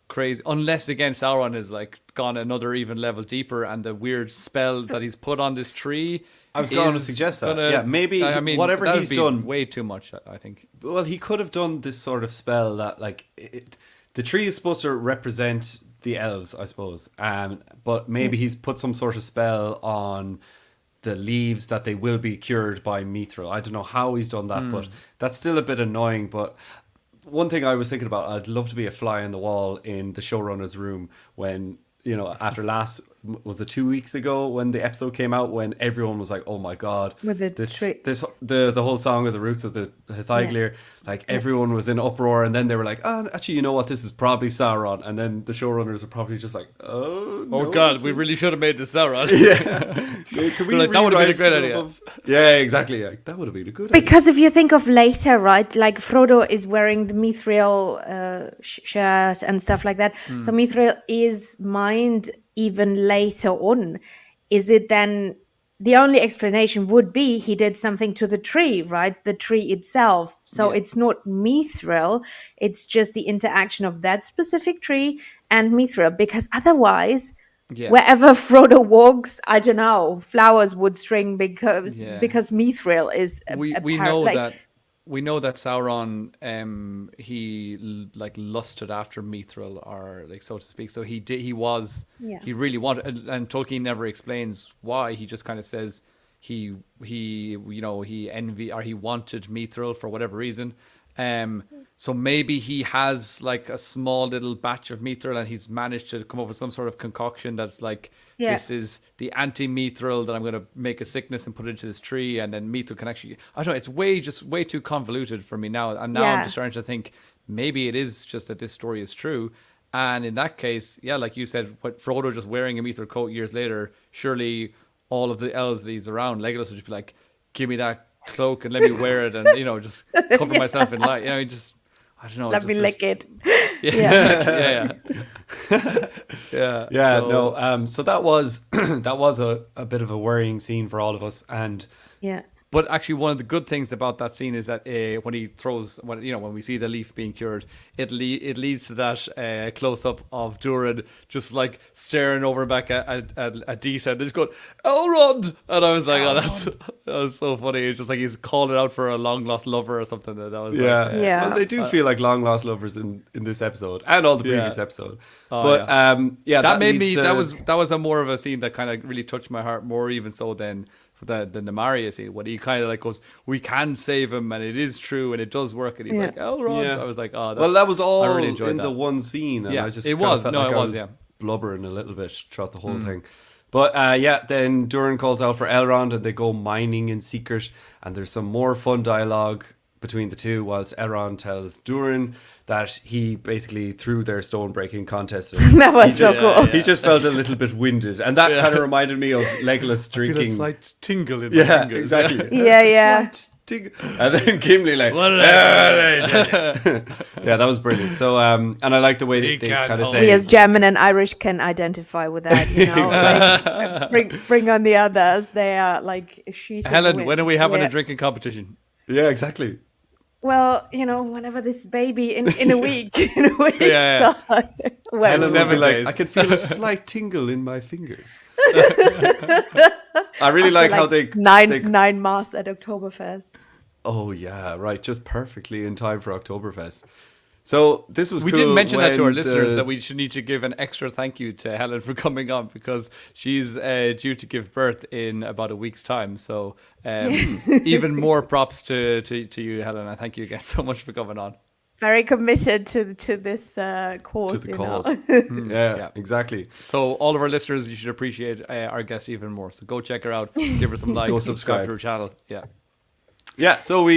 C: crazy. Unless again Sauron has gone another even level deeper, and the weird spell that he's put on this tree.
A: I was going to suggest that. Maybe whatever he's done,
C: way too much. I think.
A: Well, he could have done this sort of spell that the tree is supposed to represent the elves, I suppose. But maybe he's put some sort of spell on the leaves that they will be cured by mithril. I don't know how he's done that, but that's still a bit annoying. But one thing I was thinking about, I'd love to be a fly on the wall in the showrunner's room when, after was it 2 weeks ago when the episode came out, when everyone was like, oh my god,
B: with
A: the whole song of the roots of the Hithaglir, everyone was in uproar, and then they were like, oh, actually, you know what, this is probably Sauron, and then the showrunners are probably just like, oh god,
C: we really should have made this Sauron.
A: Can we
C: that would have been a great idea.
A: Exactly, that would have been a good
B: idea. Because if you think of later, right, Frodo is wearing the mithril shirt and stuff like that, so mithril is mined even later on. Is it then the only explanation would be he did something to the tree, right? The tree itself. So it's not mithril, it's just the interaction of that specific tree and mithril, because otherwise wherever Frodo walks, I don't know, flowers would string because mithril is
C: we know that Sauron he lusted after mithril, or so to speak. So he really wanted, and Tolkien never explains why. He just kind of says he envied, or he wanted mithril for whatever reason. So maybe he has a small little batch of mithril, and he's managed to come up with some sort of concoction that's this is the anti-mithril that I'm going to make a sickness and put it into this tree, and then mithril can actually, I don't know, it's way too convoluted for me now. And now I'm just starting to think maybe it is just that this story is true. And in that case, like you said, what Frodo just wearing a mithril coat years later, surely all of the elves that he's around, Legolas would just be like, give me that cloak and let me wear it, and just cover myself in light. I don't know.
B: Let me lick it.
A: So that was a bit of a worrying scene for all of us, and
C: But actually, one of the good things about that scene is that when he throws, when we see the leaf being cured, it leads to that close up of Durin just staring over back at Disa, and just going, Elrond, and I was like, That was so funny. It's just like he's calling out for a long lost lover or something. That was
A: Yeah.
C: like,
B: Yeah.
A: Well, they do feel like long lost lovers in this episode and all the previous episode.
C: Oh,
A: But
C: that made
A: leads
C: me.
A: to-
C: That was a more of a scene that kind of really touched my heart more even so than the Maria scene when he kind of like goes, "We can save him, and it is true, and it does work." And he's like, "Elrond."
A: Yeah.
C: I was like, "Oh,
A: well, that was all
C: I really enjoyed
A: in
C: that.
A: the one scene. And
C: Yeah,
A: I just
C: it
A: kinda
C: was.
A: felt
C: No,
A: like
C: it
A: I
C: was, yeah.
A: blubbering a little bit throughout the whole thing. But then Durin calls out for Elrond and they go mining in secret, and there's some more fun dialogue between the two whilst Elrond tells Durin that he basically threw their stone breaking contest.
B: That was so cool.
A: He just felt a little bit winded, and that kind of reminded me of Legolas
C: I feel a
A: drinking.
C: slight tingle in my fingers.
A: Exactly.
B: Yeah.
A: And then Gimli like, yeah, that was brilliant. So, and I like the way they kind of say,
B: We as German and Irish can identify with that, you know. Like, bring on the others. They are like sheet.
C: Helen, when are we having a drinking competition?
A: yeah, exactly.
B: Well, you know, whenever this baby in a week, time. Well,
A: Helen would be
C: 7
A: like,
C: days.
A: I could feel a slight tingle in my fingers. I really like how they
B: nine masks at Oktoberfest.
A: Oh yeah, right, just perfectly in time for Oktoberfest. So this was
C: We
A: cool
C: didn't mention that to our
A: when
C: listeners that we need to give an extra thank you to Helen for coming on because she's due to give birth in about a week's time. So even more props to you, Helen. I thank you again so much for coming on.
B: Very committed to this cause.
A: to the
B: you
A: cause.
B: know.
A: Yeah, exactly.
C: So all of our listeners, you should appreciate our guest even more. So go check her out, give her some likes,
A: Go
C: subscribe
A: subscribe.
C: to her channel. Yeah.
A: Yeah, so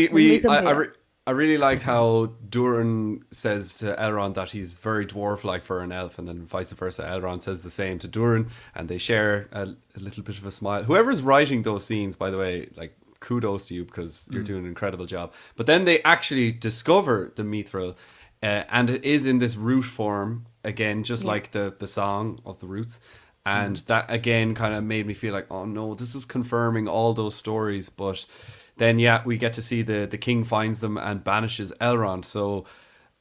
A: I really liked how Durin says to Elrond that he's very dwarf-like for an elf, and then vice versa. Elrond says the same to Durin, and they share a little bit of a smile. Whoever's writing those scenes, by the way, like kudos to you because you're doing an incredible job. But then they actually discover the mithril, and it is in this root form again, just like the song of the roots. And that again kind of made me feel like, oh no, this is confirming all those stories, but. Then, we get to see the king finds them and banishes Elrond. So,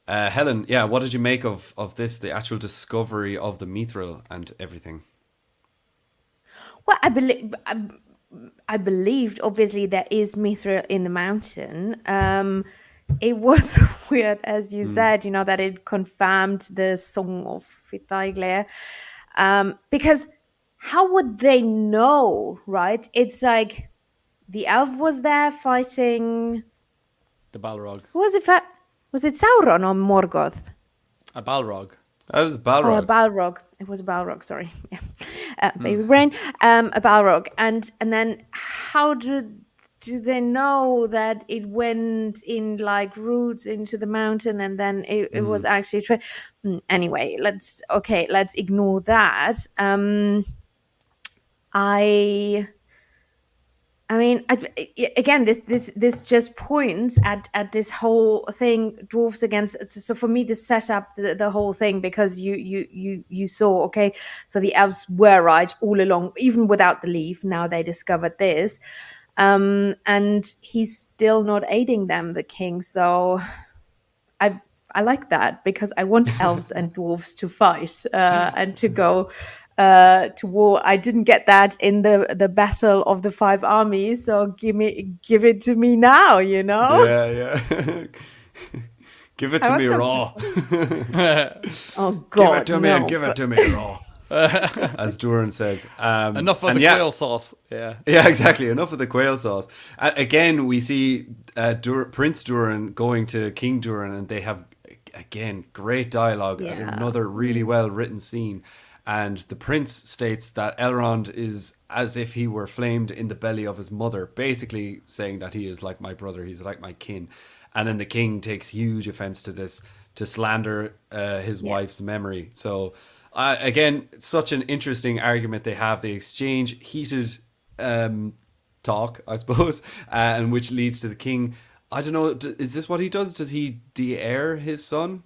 A: Helen, what did you make of this, the actual discovery of the mithril and everything?
B: Well, I believed obviously there is mithril in the mountain. It was weird, as you said, you know, that it confirmed the song of Fithaigler. Because how would they know, right? It's like the elf was there fighting.
C: The Balrog.
B: Who was it? Was it Sauron or Morgoth?
C: A Balrog.
A: That was Balrog.
B: Oh, a Balrog. It was a Balrog. Sorry, baby brain. A Balrog, and then how do they know that it went in like roots into the mountain, and then it was actually anyway? Let's ignore that. I mean, again, this just points at this whole thing, dwarves against. So for me, this set up the whole thing because you saw, okay, so the elves were right all along, even without the leaf. Now they discovered this, and he's still not aiding them, the king. So I like that because I want elves and dwarves to fight and to go. To war. I didn't get that in the battle of the 5 armies, so give it to me now, you know.
A: Yeah. Give it to me raw.
B: Oh God,
A: give it to me and give it to me raw. As Durin says.
C: Enough of the quail sauce. Yeah.
A: Yeah, exactly. Enough of the quail sauce. Again, we see Prince Durin going to King Durin, and they have again great dialogue.
B: Yeah.
A: Another really well written scene. And the prince states that Elrond is as if he were flamed in the belly of his mother, basically saying that he is like my brother, he's like my kin. And then the king takes huge offense to this, to slander his wife's memory. So, again, such an interesting argument they have. They exchange heated talk, I suppose, and which leads to the king. I don't know, is this what he does? Does he de-heir his son?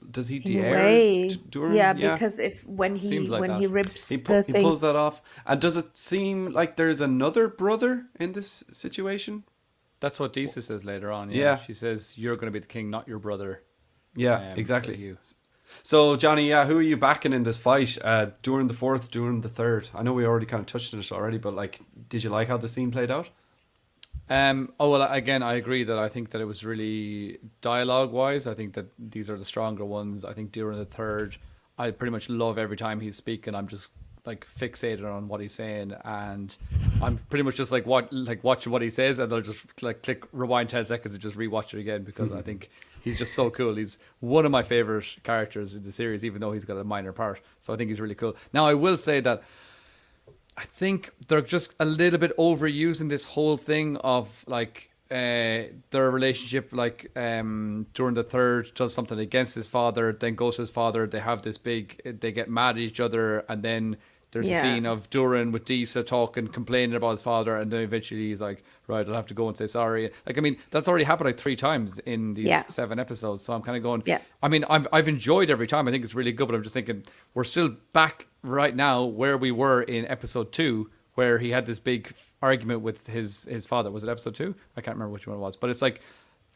A: Does he de-heir Durin?
B: Yeah, because when he rips the thing,
A: he pulls that off. And does it seem like there's another brother in this situation?
C: That's what Disa says later on.
A: Yeah.
C: She says, you're going to be the king, not your brother.
A: Yeah, exactly. So, Johnny, who are you backing in this fight? Durin the 4th, Durin the 3rd? I know we already kind of touched on it already, but like, did you like how the scene played out?
C: Well, again, I agree that I think that it was really dialogue-wise. I think that these are the stronger ones. I think Durin the Third, I pretty much love every time he's speaking. I'm just like fixated on what he's saying, and I'm pretty much just like watching what he says, and I'll just like click rewind 10 seconds and just rewatch it again because I think he's just so cool. He's one of my favorite characters in the series, even though he's got a minor part. So I think he's really cool. Now, I will say that I think they're just a little bit overusing this whole thing of like their relationship. Like Durin the Third does something against his father, then goes to his father. They have this they get mad at each other, and then there's a scene of Durin with Disa talking, complaining about his father, and then eventually he's like, right, I'll have to go and say sorry. Like, I mean, that's already happened like 3 times in these 7 episodes. So I'm kind of going, I mean, I've enjoyed every time. I think it's really good, but I'm just thinking we're still back right now where we were in episode 2, where he had this big argument with his father. Was it episode 2? I can't remember which one it was, but it's like,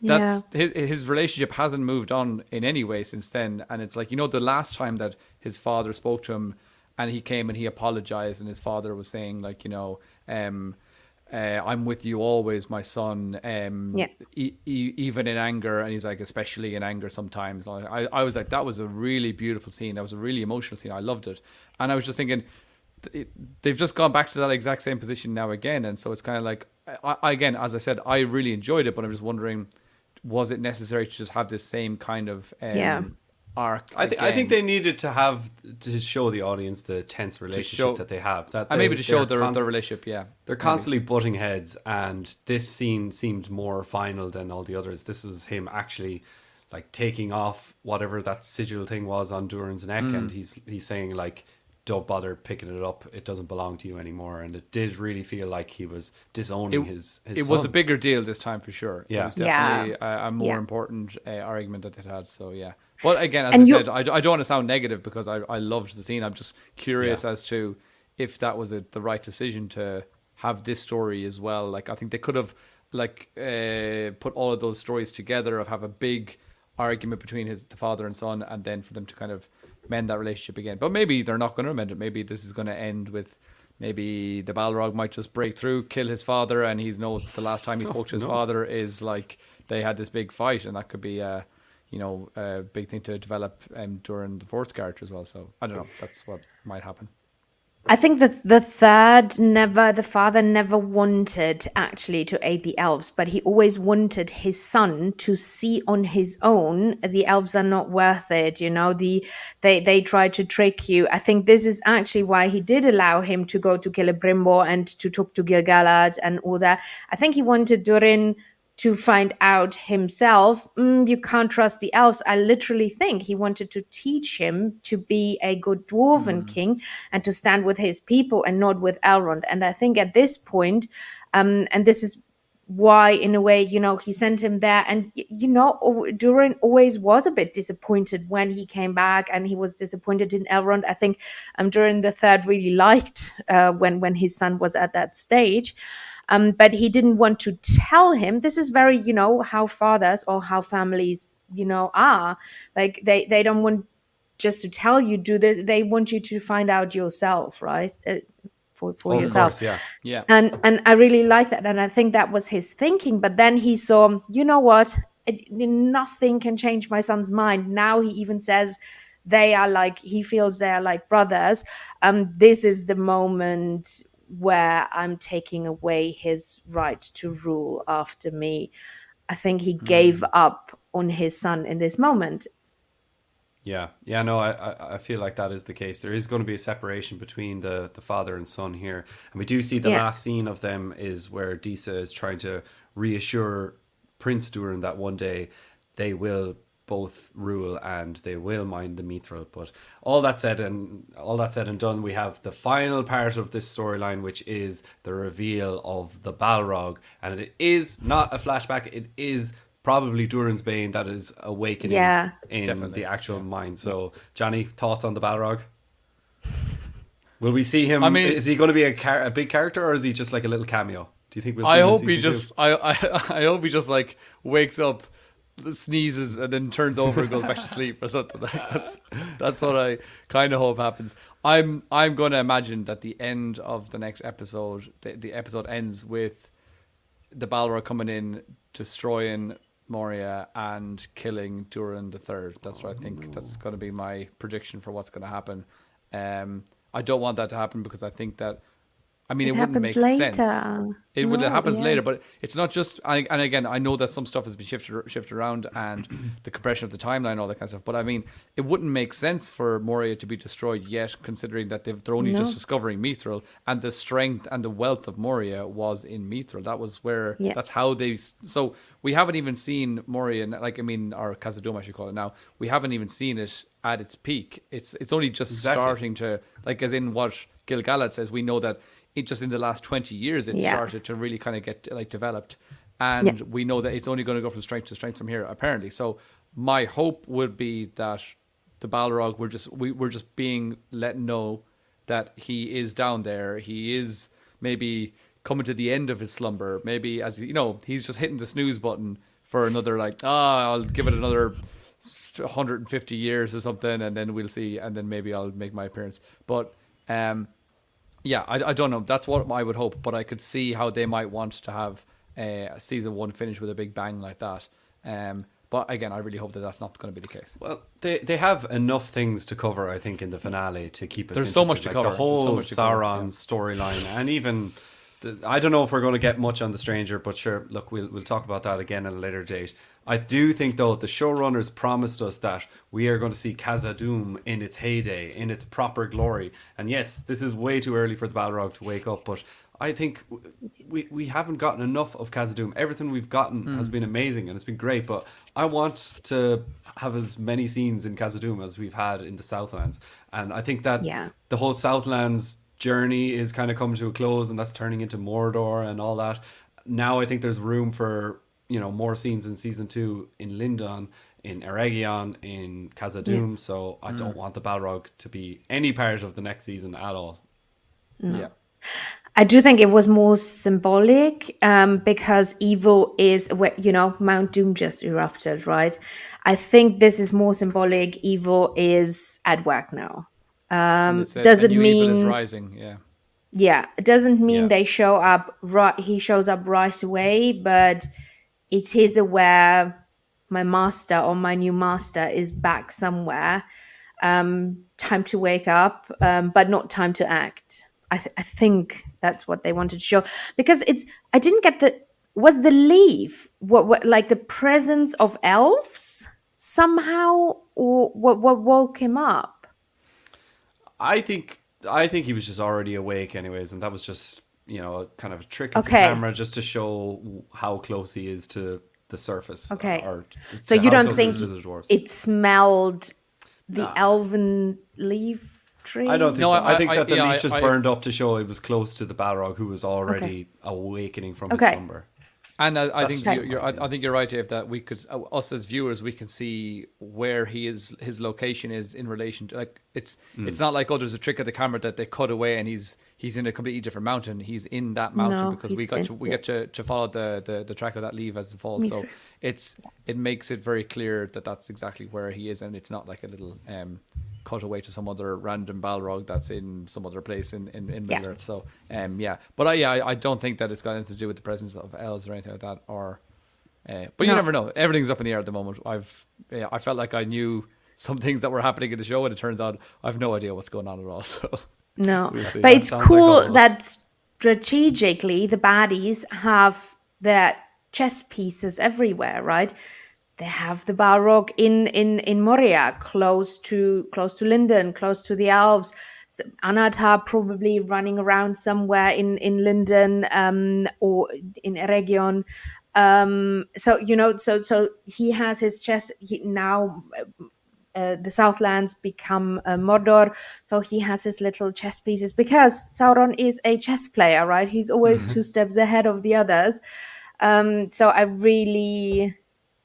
C: that's his relationship hasn't moved on in any way since then. And it's like, you know, the last time that his father spoke to him, and he came and he apologized, and his father was saying, like, you know, I'm with you always, my son, even in anger. And he's like, especially in anger sometimes. I was like, that was a really beautiful scene. That was a really emotional scene. I loved it. And I was just thinking, they've just gone back to that exact same position now again. And so it's kind of like, again, as I said, I really enjoyed it, but I'm just wondering, was it necessary to just have this same kind of arc?
A: I think they needed to show the audience the tense relationship that they have.
C: Maybe to show their relationship,
A: They're constantly butting heads, and this scene seemed more final than all the others. This was him actually like taking off whatever that sigil thing was on Durin's neck, and he's saying like, don't bother picking it up, it doesn't belong to you anymore. And it did really feel like he was disowning his
C: It
A: son.
C: was a bigger deal this time for sure.
A: Yeah.
C: It was definitely a more important argument that it had. So yeah. Well, again, as I said, I don't want to sound negative because I loved the scene. I'm just curious as to if that was the right decision to have this story as well. Like, I think they could have like put all of those stories together, of have a big argument between the father and son, and then for them to kind of mend that relationship again. But maybe they're not going to mend it. Maybe this is going to end with maybe the Balrog might just break through, kill his father, and he knows the last time he spoke to his father is like they had this big fight, and that could be a big thing to develop during the fourth character as well. So I don't know. That's what might happen.
B: I think that the father never wanted actually to aid the elves, but he always wanted his son to see on his own the elves are not worth it. You know, they try to trick you. I think this is actually why he did allow him to go to Celebrimbor and to talk to Gil-galad and all that. I think he wanted Durin to find out himself, you can't trust the elves. I literally think he wanted to teach him to be a good dwarven king and to stand with his people and not with Elrond. And I think at this point, and this is why, in a way, you know, he sent him there. And, you know, Durin always was a bit disappointed when he came back, and he was disappointed in Elrond. I think Durin the Third really liked when his son was at that stage. But he didn't want to tell him. This is very, you know, how fathers or how families, you know, are. Like, they don't want just to tell you, do this. They want you to find out yourself, right? For yourself.
A: Course,
C: yeah.
B: And I really like that. And I think that was his thinking. But then he saw, you know what? Nothing can change my son's mind. Now he even says he feels they are like brothers. This is the moment where I'm taking away his right to rule after me. I think he gave up on his son in this moment.
A: No, I feel like that is the case. There is going to be a separation between the father and son here. And we do see the last scene of them is where Disa is trying to reassure Prince Durin that one day they will both rule and they will mind the Mithril. But all that said and done, we have the final part of this storyline, which is the reveal of the Balrog. And it is not a flashback, it is probably Durin's Bane that is awakening in definitely the actual mind. So, Johnny, thoughts on the Balrog? Will we see him? I mean, is he going to be a big character, or is he just like a little cameo? Do you think we'll see him in season 2?
C: I hope he just like wakes up, sneezes, and then turns over and goes back to sleep or something. That's what I kind of hope happens. I'm going to imagine that the end of the next episode, the episode ends with the Balrog coming in, destroying Moria and killing Durin the Third. That's what I think. That's going to be my prediction for what's going to happen. I don't want that to happen because I think that, I mean, it wouldn't make sense. It happens later, but it's not just. And again, I know that some stuff has been shifted around, and the compression of the timeline, all that kind of stuff. But I mean, it wouldn't make sense for Moria to be destroyed yet, considering that they're only just discovering Mithril, and the strength and the wealth of Moria was in Mithril. That was where. Yeah. That's how they. So we haven't even seen Moria, or Khazad-dûm, I should call it now. We haven't even seen it at its peak. It's only just starting to, as in what Gil-galad says. We know that. It just in the last 20 years, it started to really kind of get developed. And we know that it's only going to go from strength to strength from here, apparently. So my hope would be that the Balrog, we're just being let know that he is down there. He is maybe coming to the end of his slumber. Maybe, as you know, he's just hitting the snooze button for another, I'll give it another 150 years or something, and then we'll see. And then maybe I'll make my appearance. But, yeah, I don't know. That's what I would hope, but I could see how they might want to have season 1 finish with a big bang like that. But again, I really hope that that's not going to be the case.
A: Well, they have enough things to cover, I think, in the finale to keep us.
C: There's so much to cover.
A: The whole Sauron storyline, and even I don't know if we're going to get much on the Stranger, but sure, look, we'll talk about that again at a later date. I do think, though, the showrunners promised us that we are going to see Khazad-dûm in its heyday, in its proper glory. And yes, this is way too early for the Balrog to wake up, but I think we haven't gotten enough of Khazad-dûm. Everything we've gotten has been amazing and it's been great, but I want to have as many scenes in Khazad-dûm as we've had in the Southlands. And I think that the whole Southlands journey is kind of coming to a close, and that's turning into Mordor and all that. Now I think there's room for, more scenes in season 2 in Lindon, in Eregion, in Khazad-dûm. So I don't want the Balrog to be any part of the next season at all.
B: Yeah. I do think it was more symbolic because evil is, Mount Doom just erupted, right? I think this is more symbolic. Evil is at work now. Doesn't mean
C: evil is rising.
B: Yeah, it doesn't mean they show up right. He shows up right away, but it is aware my master or my new master is back somewhere. Time to wake up, but not time to act. I think that's what they wanted to show, because I didn't get was the leaf what like the presence of elves somehow, or what woke him up?
A: I think he was just already awake anyways, and that was just kind of a trick of the camera just to show how close he is to the surface.
B: So you don't think it smelled the elven leaf tree?
A: I don't think so. I think that the leaf just burned up to show it was close to the Balrog, who was already awakening from his slumber. And
C: I think you're right, Dave, that we could, us as viewers, we can see where his location is in relation to, it's not like, there's a trick of the camera that they cut away and he's in a completely different mountain. He's in that mountain because we get to follow the track of that leaf as it falls. So it makes it very clear that that's exactly where he is, and it's not like a little cut away to some other random Balrog that's in some other place in Middle-earth. So but I don't think that it's got anything to do with the presence of elves or anything like that, or but you never know. Everything's up in the air at the moment. I felt like I knew some things that were happening in the show, and it turns out I've no idea what's going on at all. So
B: no, but it's cool that strategically the baddies have their chess pieces everywhere, right? They have the Balrog in Moria, close to Lindon, close to the elves. So Anatar probably running around somewhere in Lindon or in Eregion. So he has his chess. The Southlands become Mordor, so he has his little chess pieces, because Sauron is a chess player, right? He's always 2 steps ahead of the others. So I really...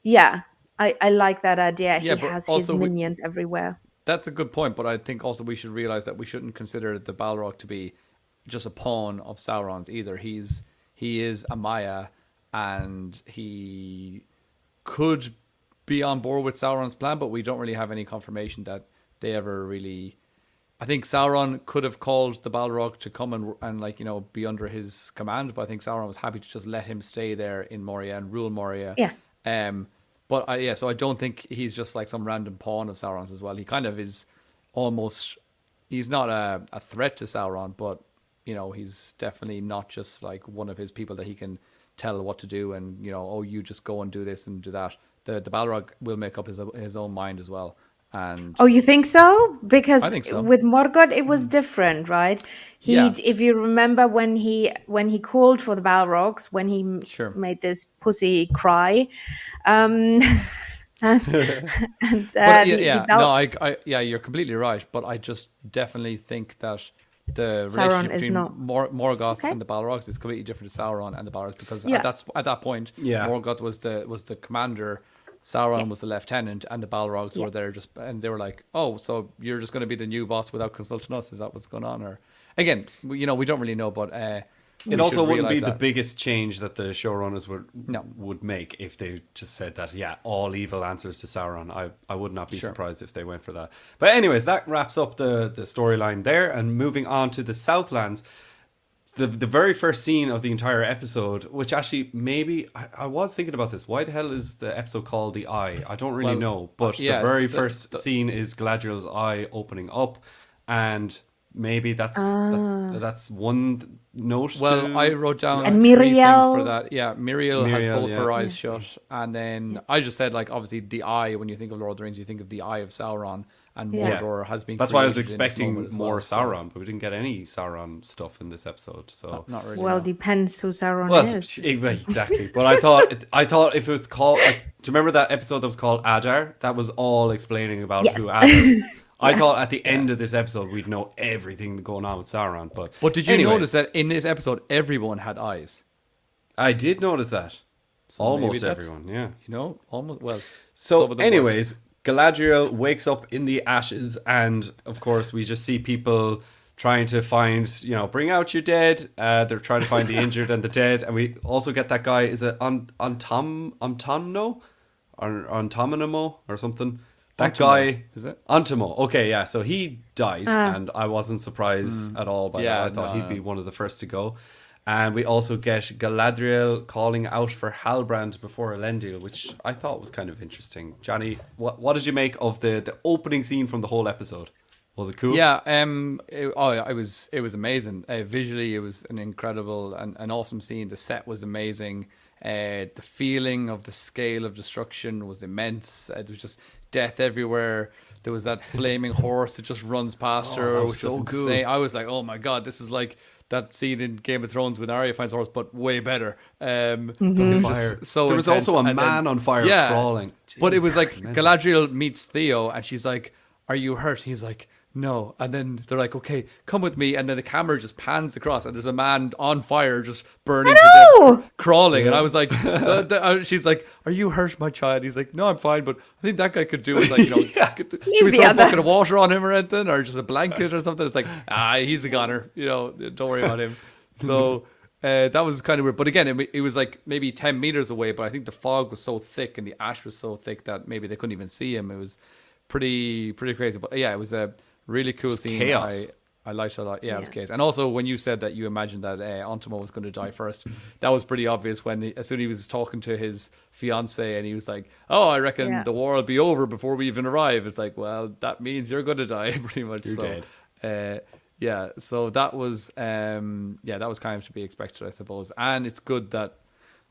B: I like that idea. He has his minions everywhere.
C: That's a good point, but I think also we should realize that we shouldn't consider the Balrog to be just a pawn of Sauron's either. He is a Maya, and he could be on board with Sauron's plan, but we don't really have any confirmation that they ever really I think Sauron could have called the Balrog to come and like, you know, be under his command, but I think Sauron was happy to just let him stay there in Moria and rule Moria.
B: Yeah.
C: But so I don't think he's just like some random pawn of Sauron's as well. He kind of is almost, he's not a threat to Sauron, but, you know, he's definitely not just like one of his people that he can tell what to do and, you know, oh, you just go and do this and do that. The Balrog will make up his own mind as well. And
B: you think so? Because
C: I think so.
B: With Morgoth, it was different, right? If you remember when he called for the Balrogs, when he made this pussy cry, and
C: you're completely right. But I just definitely think that the
B: Sauron
C: relationship between Morgoth and the Balrogs is completely different to Sauron and the Balrogs, because at that point, Morgoth was the commander. Sauron was the lieutenant, and the Balrogs were there and they were like, "Oh, so you're just going to be the new boss without consulting us? Is that what's going on?" Or again, you know, we don't really know, but
A: it also wouldn't be the biggest change that the showrunners would make if they just said that. Yeah, all evil answers to Sauron. I would not be surprised if they went for that. But anyways, that wraps up the storyline there, and moving on to the Southlands. The very first scene of the entire episode, which actually maybe I was thinking about this. Why the hell is the episode called The Eye? I don't really know, but the very first scene is Galadriel's eye opening up, and maybe that's one note.
C: Well, I wrote down
B: and
C: three things
B: Miriel
C: for that. Yeah, Miriel has both her eyes shut, and then I just said, like, obviously the eye. When you think of Lord of the Rings, you think of the Eye of Sauron. And Mordor has been.
A: That's why I was expecting more Sauron, but we didn't get any Sauron stuff in this episode. So
C: not really.
B: Well, depends who Sauron is.
A: Exactly. But I thought if it's called, do you remember that episode that was called Adar? That was all explaining about who Adar is. I thought at the end of this episode we'd know everything going on with Sauron. But
C: did you notice that in this episode everyone had eyes?
A: I did notice that.
C: So
A: almost everyone, yeah.
C: You know, almost. Well.
A: So anyways. Galadriel wakes up in the ashes, and of course we just see people trying to find, you know, bring out your dead. They're trying to find the injured and the dead, and we also get that guy, is it Antomno or Antomonimo or something? That guy,
C: is it
A: Antimo? Okay, yeah. So he died, and I wasn't surprised at all by that. I thought he'd be one of the first to go. And we also get Galadriel calling out for Halbrand before Elendil, which I thought was kind of interesting. Johnny, what did you make of the opening scene from the whole episode? Was it cool?
C: Yeah, it was amazing. Visually, it was an incredible and an awesome scene. The set was amazing. The feeling of the scale of destruction was immense. There was just death everywhere. There was that flaming horse that just runs past her, which was so insane. I was like, oh my god, this is like that scene in Game of Thrones when Arya finds a horse, but way better.
A: Fire. So there was also a man on fire crawling.
C: Jesus, but it was like Galadriel meets Theo, and she's like, "Are you hurt?" He's like, "No." And then they're like, "Okay, come with me." And then the camera just pans across, and there's a man on fire, just burning to death, crawling. And I was like, she's like, "Are you hurt, my child?" He's like, "No, I'm fine." But I think that guy could do it. Like, you know, should we throw a bucket of water on him or anything, or just a blanket or something? It's like, he's a goner. You know, don't worry about him. So that was kind of weird. But again, it was like maybe 10 meters away. But I think the fog was so thick and the ash was so thick that maybe they couldn't even see him. It was pretty crazy. But yeah, it was a really cool scene.
A: Chaos.
C: I liked it a lot. Yeah, it was chaos. And also when you said that you imagined that Antimo was going to die first, that was pretty obvious when as soon as he was talking to his fiance and he was like, "Oh, I reckon the war will be over before we even arrive." It's like, well, that means you're going to die pretty much.
A: You're dead.
C: Yeah, so that was that was kind of to be expected, I suppose. And it's good that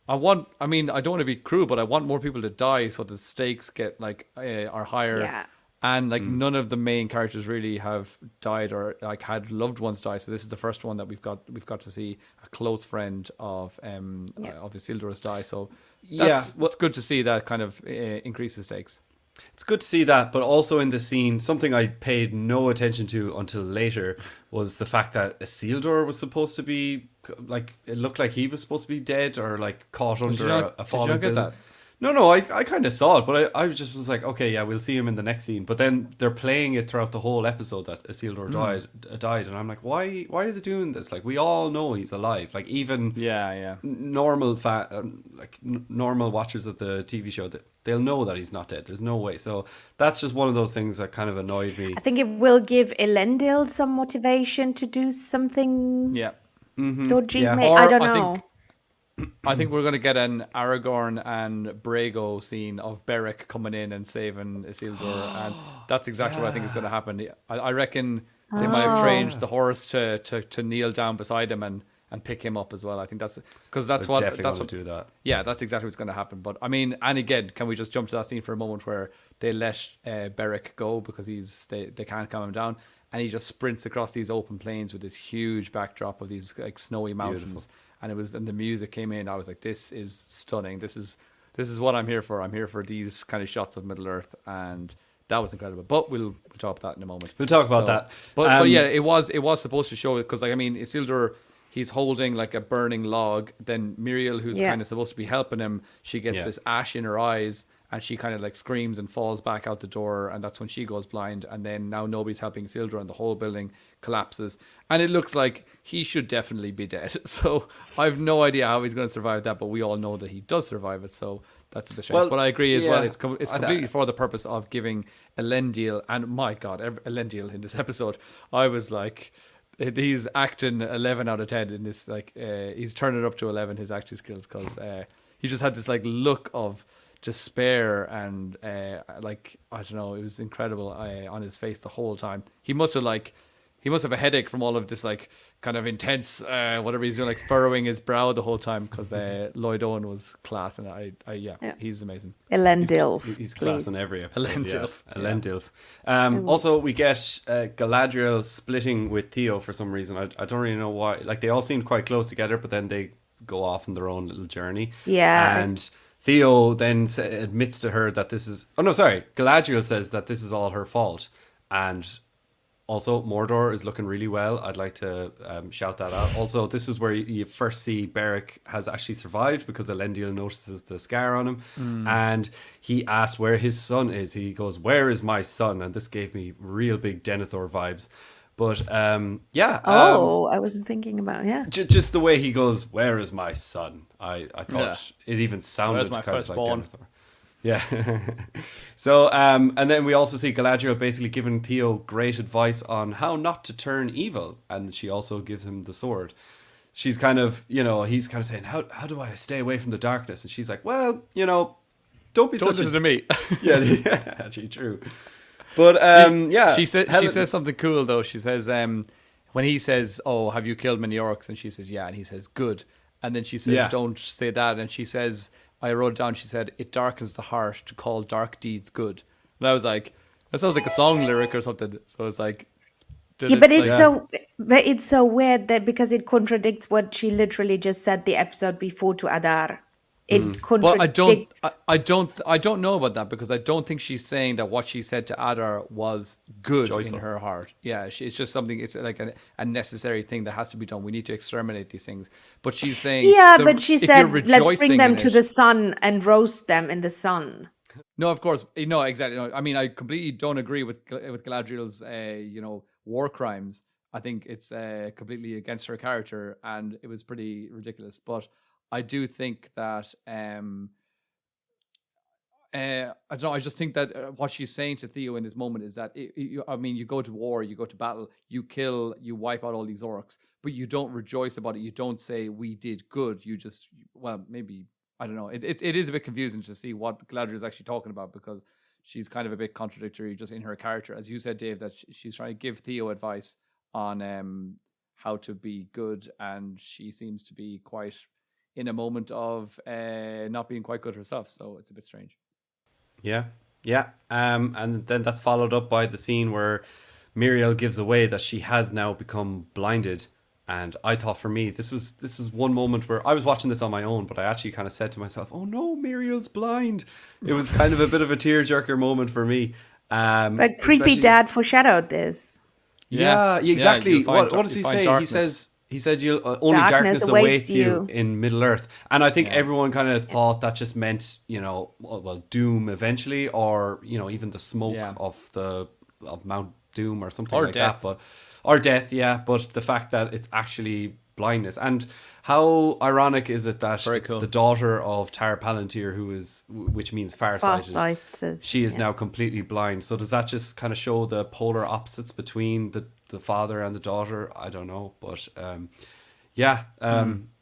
C: I don't want to be cruel, but I want more people to die so the stakes get like are higher.
B: Yeah.
C: And like none of the main characters really have died or like had loved ones die. So this is the first one that we've got to see a close friend of Isildur's die. So it's good to see that kind of increase the stakes.
A: It's good to see that, but also in the scene, something I paid no attention to until later was the fact that Isildur was supposed to be like, it looked like he was supposed to be dead or like caught under a fallen building.
C: Did you not get that?
A: No, I kind of saw it, but I just was like, okay, yeah, we'll see him in the next scene. But then they're playing it throughout the whole episode that Isildur died, and I'm like, why are they doing this? Like, we all know he's alive. Like, even normal normal watchers of the TV show, that they'll know that he's not dead. There's no way. So that's just one of those things that kind of annoyed me.
B: I think it will give Elendil some motivation to do something dodgy.
A: Yeah.
B: I don't know.
C: I think we're going to get an Aragorn and Brago scene of Beric coming in and saving Isildur, and that's exactly what I think is going to happen. I reckon they might have trained the horse to kneel down beside him and pick him up as well. I think that's because that's what
A: do that.
C: Yeah, that's exactly what's going to happen. But I mean, and again, can we just jump to that scene for a moment where they let Beric go because they can't calm him down, and he just sprints across these open plains with this huge backdrop of these like snowy mountains. Beautiful. And the music came in. I was like, this is stunning. This is what I'm here for. I'm here for these kind of shots of Middle Earth, and that was incredible. But we'll talk about that in a moment.
A: We'll talk about that.
C: But yeah, it was supposed to show it because, like, I mean, Isildur, he's holding like a burning log. Then Muriel, who's kind of supposed to be helping him, she gets this ash in her eyes, and she kind of like screams and falls back out the door, and that's when she goes blind. And then now nobody's helping Isildur, and the whole building collapses, and it looks like he should definitely be dead. So I have no idea how he's going to survive that, but we all know that he does survive it. So that's a bit strange. Well, but I agree as well. It's completely for the purpose of giving Elendil, and my God, Elendil in this episode, I was like, he's acting 11 out of 10 in this. Like he's turning it up to 11 his acting skills because he just had this like look of despair and like I don't know, it was incredible on his face the whole time. He must have a headache from all of this like kind of intense whatever he's doing, like furrowing his brow the whole time, because Lloyd Owen was class, and I he's amazing.
B: Elendil,
A: he's class in every episode. Elendil.
C: Yeah.
A: Also, we get Galadriel splitting with Theo for some reason. I don't really know why. Like, they all seemed quite close together, but then they go off on their own little journey.
B: Yeah,
A: and Theo then admits to her that this is... Oh, no, sorry. Galadriel says that this is all her fault. And also, Mordor is looking really well. I'd like to shout that out. Also, this is where you first see Beric has actually survived, because Elendil notices the scar on him. And he asks where his son is. He goes, "Where is my son?" And this gave me real big Denethor vibes. But
B: I wasn't thinking about
A: just the way he goes, "Where is my son?" I thought it even sounded kind of like Denethor. Yeah. So and then we also see Galadriel basically giving Theo great advice on how not to turn evil, and she also gives him the sword. She's kind of, he's kind of saying, how do I stay away from the darkness? And she's like, well, don't
C: listen to me.
A: Yeah, actually true. But
C: she says something cool though. She says when he says, "Oh, have you killed many orcs?" and she says, "Yeah," and he says, "Good." And then she says, "Don't say that." And she says, I wrote it down, she said, "It darkens the heart to call dark deeds good." And I was like, that sounds like a song lyric or something. So it's like,
B: but it's so weird that, because it contradicts what she literally just said the episode before to Adar. It contradicts.
C: But I don't know about that, because I don't think she's saying that what she said to Adar was good in her heart. Yeah, it's just something. It's like a necessary thing that has to be done. We need to exterminate these things. But she's saying,
B: but she said, let's bring them to the sun and roast them in the sun.
C: No, of course, no, exactly. No, I mean, I completely don't agree with Galadriel's, war crimes. I think it's completely against her character, and it was pretty ridiculous. But I do think that I don't know. I just think that what she's saying to Theo in this moment is that you go to war, you go to battle, you kill, you wipe out all these orcs, but you don't rejoice about it. You don't say we did good. You just, well, maybe, I don't know. It is a bit confusing to see what Galadriel is actually talking about, because she's kind of a bit contradictory just in her character, as you said, Dave, that she's trying to give Theo advice on how to be good, and she seems to be quite in a moment of not being quite good herself, so it's a bit strange.
A: Yeah. And then that's followed up by the scene where Muriel gives away that she has now become blinded. And I thought, for me, this was one moment where I was watching this on my own, but I actually kind of said to myself, "Oh no, Muriel's blind." It was kind of a bit of a tearjerker moment for me.
B: But creepy dad foreshadowed this.
A: Yeah, exactly. What does he say? Darkness. He says, he said you'll only darkness awaits you in Middle Earth, and I think everyone kind of thought that just meant, you know, well, doom eventually, or, you know, even the smoke of Mount Doom or something like that, or death, but the fact that it's actually blindness. And how ironic is it that the daughter of Tar Palantir, which means farsighted, she is now completely blind. So does that just kind of show the polar opposites between the father and the daughter? I don't know, but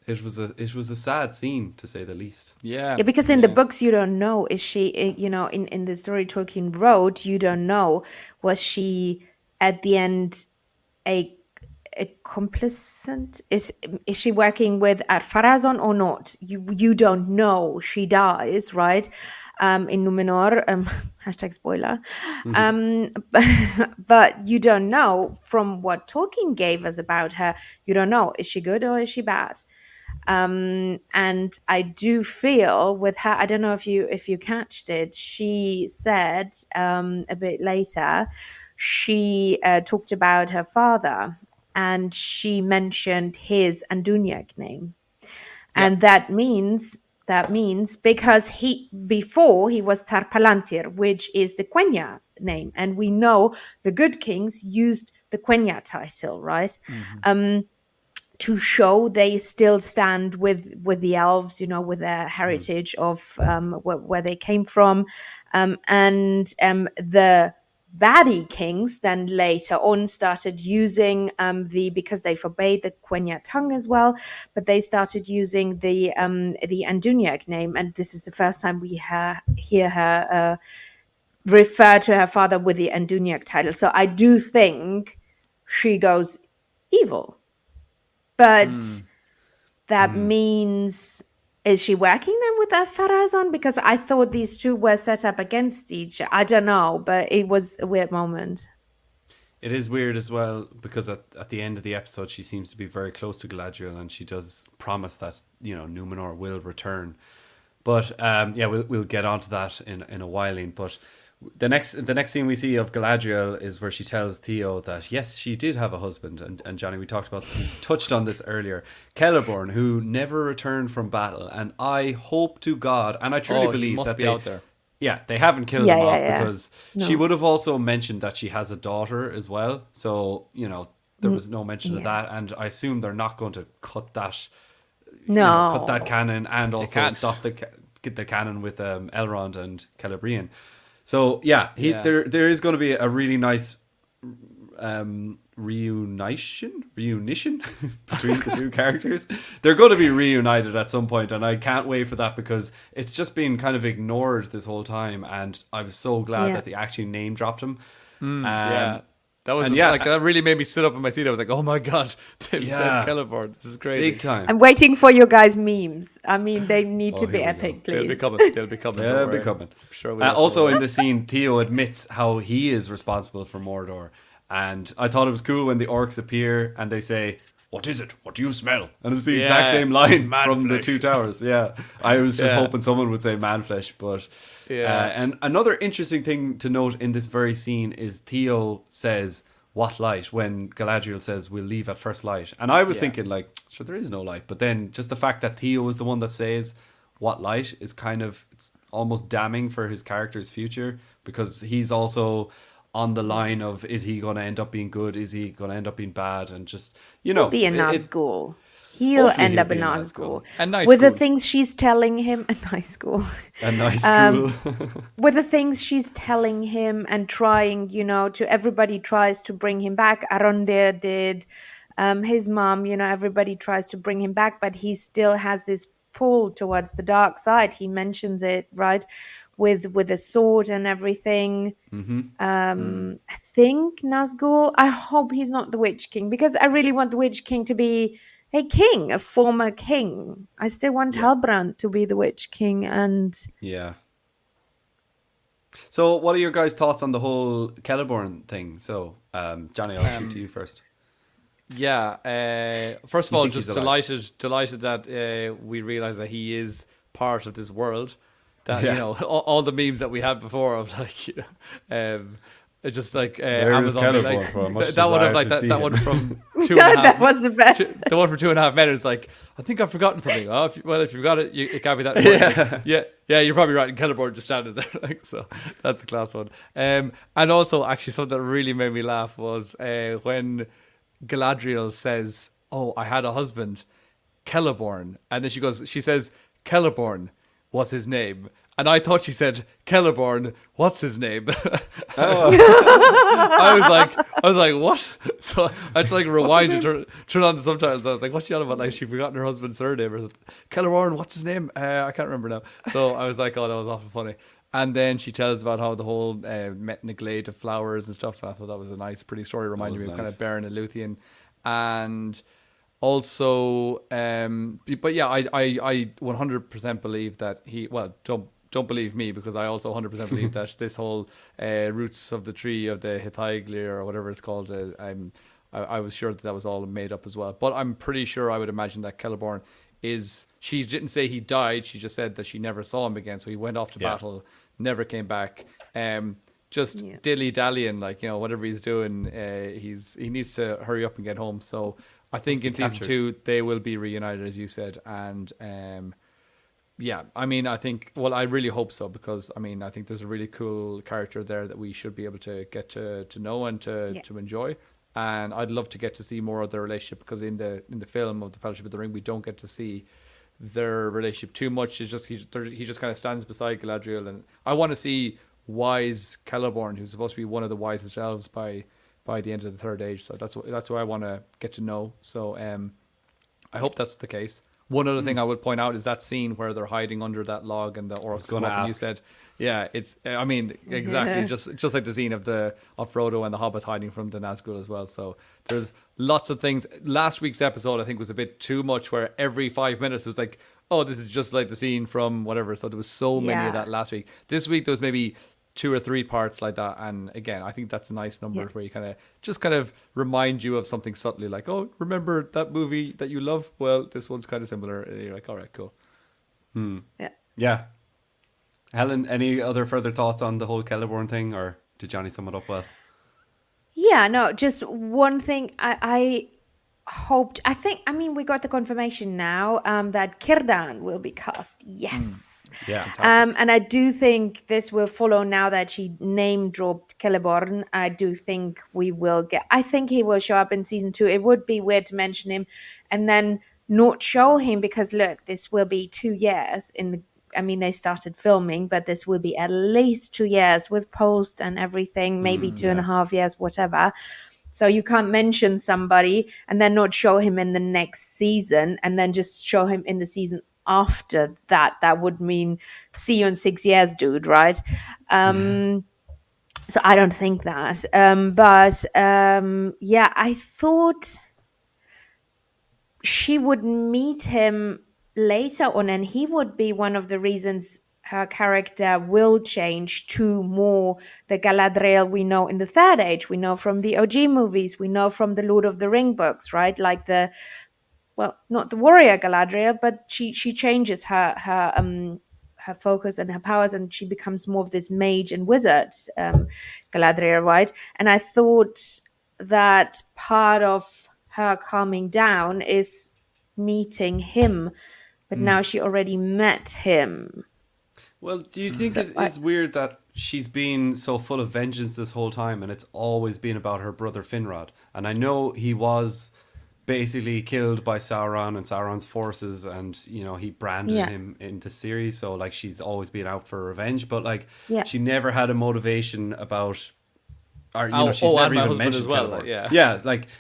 A: it was a sad scene, to say the least.
B: Yeah, because in the books you don't know, is she, you know, in the story Tolkien wrote, you don't know, was she at the end a complicit? Is she working with Ar-Pharazôn or not? You don't know. She dies, right? In Numenor, hashtag spoiler. But you don't know, from what Tolkien gave us about her, you don't know, is she good or is she bad? And I do feel with her, I don't know if you catched it, she said a bit later, she talked about her father, and she mentioned his Anduniac name. And that means because before he was Tar Palantir, which is the Quenya name, and we know the good kings used the Quenya title, right? To show they still stand with the elves, you know, with their heritage of where they came from, and the baddie kings then later on started using because they forbade the Quenya tongue as well, but they started using the Anduniac name, and this is the first time we hear her refer to her father with the Anduniac title. So I do think she goes evil. But that means, is she working then with Ar-Pharazôn? Because I thought these two were set up against each other. I don't know, but it was a weird moment.
A: It is weird as well, because at the end of the episode, she seems to be very close to Galadriel, and she does promise that, you know, Numenor will return. But we'll get onto that in a while. But the next scene we see of Galadriel is where she tells Theo that yes, she did have a husband, and Johnny, we touched on this earlier, Celeborn, who never returned from battle, and I hope to God, and I truly believe that
C: out there.
A: Yeah, they haven't killed him off, because she would have also mentioned that she has a daughter as well. So, you know, there was no mention of that, and I assume they're not going to cut that. Cut that canon, and also stop the canon with Elrond and Celebrian. So there is going to be a really nice reunition between the two characters. They're going to be reunited at some point, and I can't wait for that, because it's just been kind of ignored this whole time, and I was so glad that they actually name dropped him.
C: That was that really made me sit up in my seat. I was like, oh my god, they've said Celeborn. This is crazy.
A: Big time.
B: I'm waiting for your guys' memes. I mean, they need to be epic, please.
C: They'll be coming.
A: They'll be coming.
C: Sure.
A: Also in the scene, Theo admits how he is responsible for Mordor. And I thought it was cool when the orcs appear and they say, "What is it? What do you smell?" And it's the exact same line from the Two Towers. Yeah, I was just hoping someone would say man flesh. But and another interesting thing to note in this very scene is Theo says, "What light?" when Galadriel says, "We'll leave at first light." And I was thinking, like, sure, there is no light. But then just the fact that Theo is the one that says what light is kind of, it's almost damning for his character's future, because he's also on the line of, is he going to end up being good? Is he going to end up being bad? And just, you know,
B: be a Nazgul. He'll end up in Nazgul.
C: A nice
B: with
C: school.
B: The things she's telling him, a nice school.
A: A nice school.
B: With the things she's telling him and trying, you know, to everybody tries to bring him back. Arondir did, his mom, you know, everybody tries to bring him back, but he still has this pull towards the dark side. He mentions it, right? With a sword and everything. I think Nazgul, I hope he's not the Witch King, because I really want the Witch King to be a king, a former king. I still want Halbrand to be the Witch King. And
A: so what are your guys' thoughts on the whole Celeborn thing? So Johnny, I'll shoot to you first.
C: First of all, just delighted that we realize that he is part of this world. That you know, all the memes that we had before of, like, you know, It's just like
A: There's
C: Amazon.
A: Celeborn
C: Like,
A: for much
C: that one of
A: desire
C: like
A: to see
C: that
A: him.
C: one from 2.5.
B: That was the best.
C: The one from 2.5 Men is like, I think I've forgotten something. Oh, if you've got it, it can't be that important. Like, yeah, you're probably right. And Celeborn just standing there, like, so that's a class one. And also, actually, something that really made me laugh was when Galadriel says, "Oh, I had a husband, Celeborn," and then she says, "Celeborn, what's his name?" And I thought she said, "Celeborn, what's his name?" I was like, what? So I had to like rewind and turn on the subtitles. I was like, what's she on about? Like, she'd forgotten her husband's surname or something. Celeborn, what's his name? I can't remember now. So I was like, oh, that was awful funny. And then she tells about how the whole met in a glade of flowers and stuff. I thought that was a nice, pretty story. Reminded me of kind of Beren and Luthien. And also, but yeah, I 100% believe that don't believe me, because I also 100% believe that this whole roots of the tree of the Hithaigli or whatever it's called, I was sure that was all made up as well. But I'm pretty sure I would imagine that Celeborn she didn't say he died, she just said that she never saw him again. So he went off to battle, never came back. Just dilly-dallying, like, you know, whatever he's doing, he needs to hurry up and get home. So I think in season 2 they will be reunited, as you said, and yeah, I mean, I really hope so, because I mean, I think there's a really cool character there that we should be able to get to know and to enjoy. And I'd love to get to see more of their relationship, because in the film of the Fellowship of the Ring, we don't get to see their relationship too much. It's just he just kind of stands beside Galadriel, and I want to see wise Celeborn, who's supposed to be one of the wisest elves by the end of the Third Age. So that's what I want to get to know. So I hope that's the case. One other thing I would point out is that scene where they're hiding under that log and the orcs come up, and you said, yeah, it's, I mean, exactly, just like the scene of Frodo and the hobbits hiding from the Nazgul as well. So there's lots of things. Last week's episode, I think, was a bit too much, where every 5 minutes was like, oh, this is just like the scene from whatever. So there was so many of that last week. This week, there was maybe 2 or 3 parts like that, and again, I think that's a nice number where you kind of remind you of something subtly, like, oh, remember that movie that you love? Well, this one's kind of similar. And you're like, all right, cool.
A: Yeah. Helen, any other further thoughts on the whole Celeborn thing, or did Johnny sum it up well?
B: Yeah, no, just one thing I hoped, I mean, we got the confirmation now that Círdan will be cast. Yes.
A: Yeah.
B: And I do think this will follow now that she name dropped Celeborn. I do think I think he will show up in season 2. It would be weird to mention him and then not show him, because look, this will be 2 years they started filming, but this will be at least 2 years with post and everything, maybe 2.5 years, whatever. So you can't mention somebody and then not show him in the next season and then just show him in the season after that. That would mean see you in 6 years, dude, right? So I don't think that. I thought she would meet him later on, and he would be one of the reasons her character will change to more the Galadriel we know in the Third Age. We know from the OG movies, we know from the Lord of the Ring books, right? Like not the warrior Galadriel, but she changes her focus and her powers, and she becomes more of this mage and wizard Galadriel, right? And I thought that part of her calming down is meeting him, but now she already met him.
A: Well, do you think it's weird that she's been so full of vengeance this whole time, and it's always been about her brother Finrod? And I know he was basically killed by Sauron and Sauron's forces, and you know, he branded him in the series, so like she's always been out for revenge, but like she never had a motivation about, or you know, she's never even mentioned as well. Like,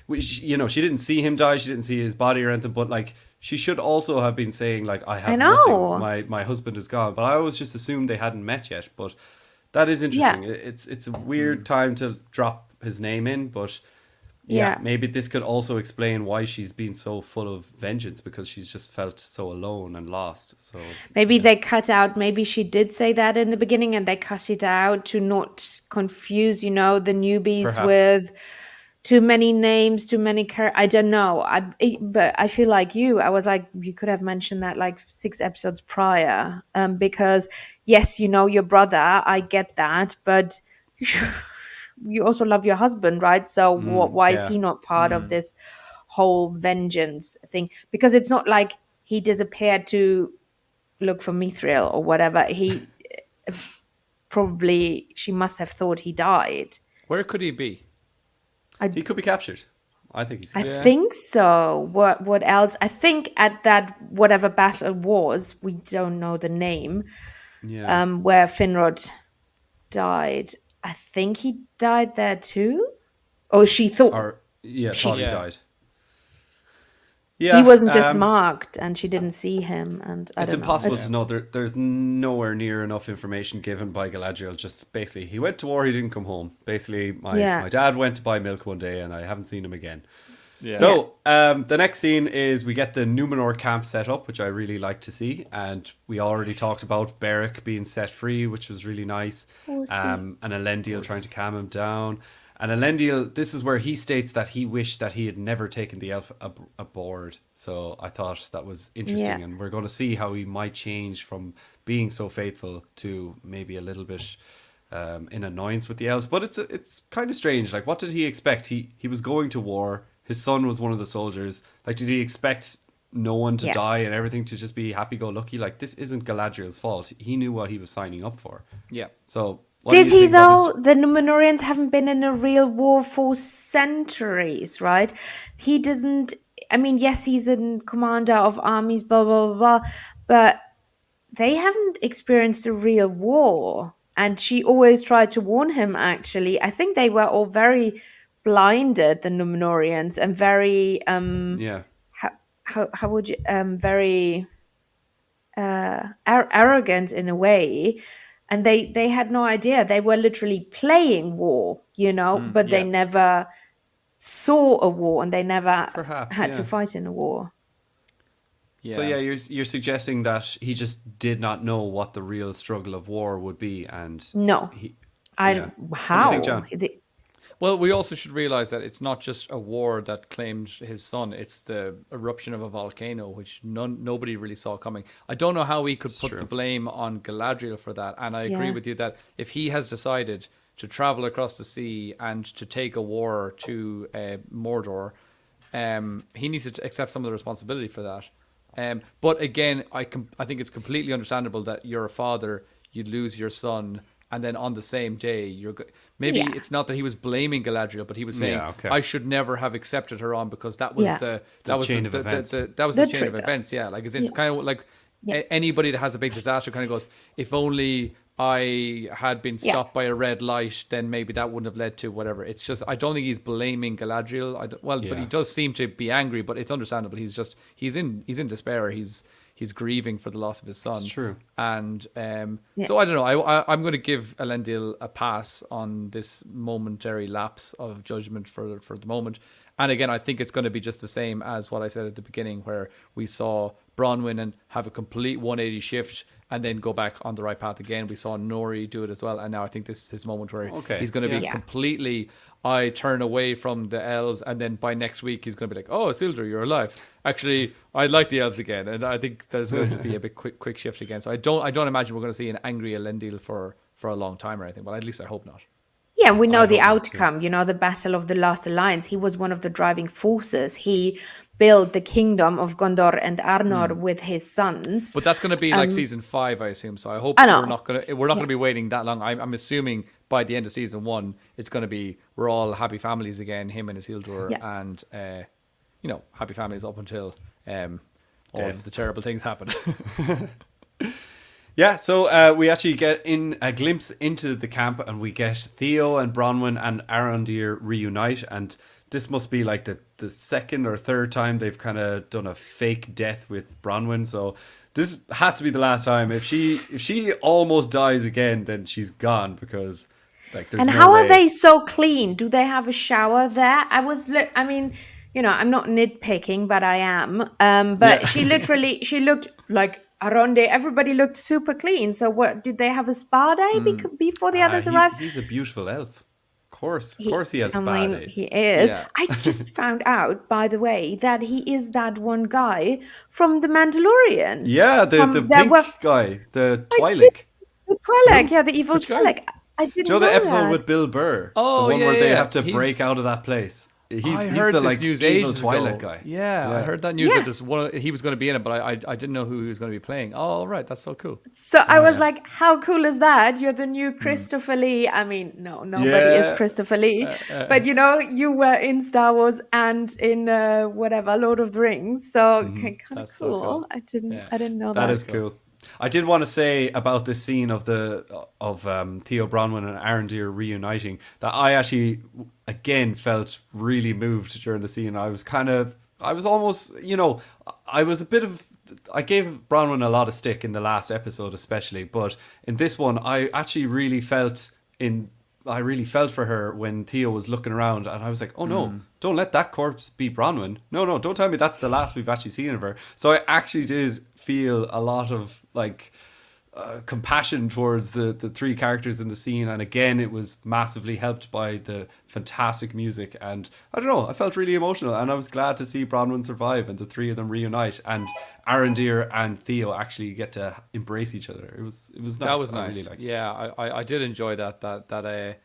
A: you know, she didn't see him die, she didn't see his body or anything, but like she should also have been saying like, I have nothing, my husband is gone. But I always just assumed they hadn't met yet. But that is interesting. It's a weird time to drop his name in, but maybe this could also explain why she's been so full of vengeance, because she's just felt so alone and lost. So
B: maybe they cut out, maybe she did say that in the beginning and they cut it out to not confuse, you know, the newbies with too many names, too many I don't know. But I feel like I was like, you could have mentioned that like 6 episodes prior, because yes, you know your brother, I get that, but you also love your husband, right? So why is
A: yeah.
B: he not part of this whole vengeance thing? Because it's not like he disappeared to look for Mithril or whatever. He probably, she must have thought he died.
C: Where could he be?
A: He could be captured. I think he's
B: I
A: captured.
B: think so. What else? I think at that whatever battle was, we don't know the name.
A: Yeah.
B: Where Finrod died. I think he died there too. Or she thought
A: Or thought he
C: Yeah.
A: died. Yeah,
B: he wasn't just marked, and she didn't see him. And
A: it's
B: don't know.
A: impossible to know. There's nowhere near enough information given by Galadriel. Just basically, he went to war, he didn't come home. Basically, my dad went to buy milk one day, and I haven't seen him again.
C: Yeah.
A: So the next scene is we get the Numenor camp set up, which I really like to see, and we already talked about Beric being set free, which was really nice, and Elendil trying to calm him down. And Elendil, this is where he states that he wished that he had never taken the elf aboard. So I thought that was interesting, and we're going to see how he might change from being so faithful to maybe a little bit in annoyance with the elves. But it's kind of strange. Like, what did he expect? He was going to war. His son was one of the soldiers. Like, did he expect no one to die and everything to just be happy-go-lucky? Like, this isn't Galadriel's fault. He knew what he was signing up for.
C: Yeah.
A: So...
B: Did he though? The Numenorians haven't been in a real war for centuries, right? He doesn't. I mean, yes, he's a commander of armies, blah blah blah, blah, but they haven't experienced a real war. And she always tried to warn him. Actually, I think they were all very blinded, the Numenorians, and very how would you very arrogant in a way. And they had no idea. They were literally playing war, but they never saw a war, and they never had to fight in a war.
A: Yeah. So you're suggesting that he just did not know what the real struggle of war would be, and
B: no,
A: how?
B: What do you think, John?
C: Well, we also should realize that it's not just a war that claimed his son. It's the eruption of a volcano, which nobody really saw coming. I don't know how we could put the blame on Galadriel for that. And I agree with you that if he has decided to travel across the sea and to take a war to Mordor, he needs to accept some of the responsibility for that. But again, I think it's completely understandable that you're a father, you lose your son, and then on the same day, it's not that he was blaming Galadriel, but he was saying, I should never have accepted her on because that was the chain of events. Yeah, like it's kind of like anybody that has a big disaster kind of goes, if only I had been stopped by a red light, then maybe that wouldn't have led to whatever. It's just, I don't think he's blaming Galadriel. But he does seem to be angry, but it's understandable. He's in despair. He's grieving for the loss of his son.
A: It's true.
C: And so I don't know. I'm going to give Elendil a pass on this momentary lapse of judgment for the moment. And again, I think it's going to be just the same as what I said at the beginning, where we saw Bronwyn and have a complete 180 shift and then go back on the right path again. We saw Nori do it as well. And now I think this is his moment where he's going to be completely, I turn away from the elves, and then by next week he's going to be like, oh, Isildur, you're alive. Actually, I like the elves again. And I think there's going to be a bit quick shift again. So I don't imagine we're going to see an angry Elendil for a long time or anything. But at least I hope not.
B: Yeah, we know the outcome, the Battle of the Last Alliance. He was one of the driving forces. He built the kingdom of Gondor and Arnor with his sons.
C: But that's going to be like season 5, I assume. So I hope we're not going to be waiting that long. I'm assuming by the end of season 1, it's going to be, we're all happy families again, him and Isildur, and happy families up until all of the terrible things happen.
A: Yeah, so we actually get in a glimpse into the camp, and we get Theo and Bronwyn and Arondir reunite, and this must be like the second or third time they've kind of done a fake death with Bronwyn, so this has to be the last time. If she almost dies again, then she's gone, because like there's
B: and
A: no
B: how
A: way.
B: Are they so clean? Do they have a shower there? I'm not nitpicking, but I am. But she looked like Aronde. Everybody looked super clean. So what, did they have a spa day before the others arrived?
A: He's a beautiful elf. Of course he has spa days.
B: He is.
C: Yeah.
B: I just found out, by the way, that he is that one guy from The Mandalorian.
A: Yeah, the pink guy, the Twi'lek.
B: The Twi'lek, the evil
C: Which guy?
B: Twi'lek. I didn't
A: Joe, the
B: know
A: episode
B: that.
A: with Bill Burr,
C: Oh,
A: the one
C: yeah,
A: where they
C: yeah.
A: have to break out of that place. He's
C: heard
A: the
C: this
A: like
C: news
A: evil
C: ages
A: Twilight
C: ago.
A: guy.
C: Yeah, I heard that news
B: Yeah.
C: that he was going to be in it, but I didn't know who he was going to be playing. Oh, right, that's so cool.
B: So I was like, how cool is that? You're the new Christopher Lee. I mean, no, nobody is
A: Yeah.
B: Christopher Lee. But, you know, you were in Star Wars and in Lord of the Rings. So kind of
C: That's so
B: cool.
C: cool.
B: I didn't know that.
A: That is cool. I did want to say about this scene of Theo Bronwyn and Arondir reuniting that I actually again felt really moved during the scene. I was almost, I gave Bronwyn a lot of stick in the last episode especially, but in this one I actually really felt for her when Theo was looking around, and I was like, oh no, don't let that corpse be Bronwyn. No, don't tell me that's the last we've actually seen of her. So I actually did feel a lot of like compassion towards the three characters in the scene, and again it was massively helped by the fantastic music, and I don't know, I felt really emotional, and I was glad to see Bronwyn survive and the three of them reunite, and Arondir and Theo actually get to embrace each other. It was nice.
C: That was
A: I
C: nice.
A: really liked it.
C: Yeah, I did enjoy that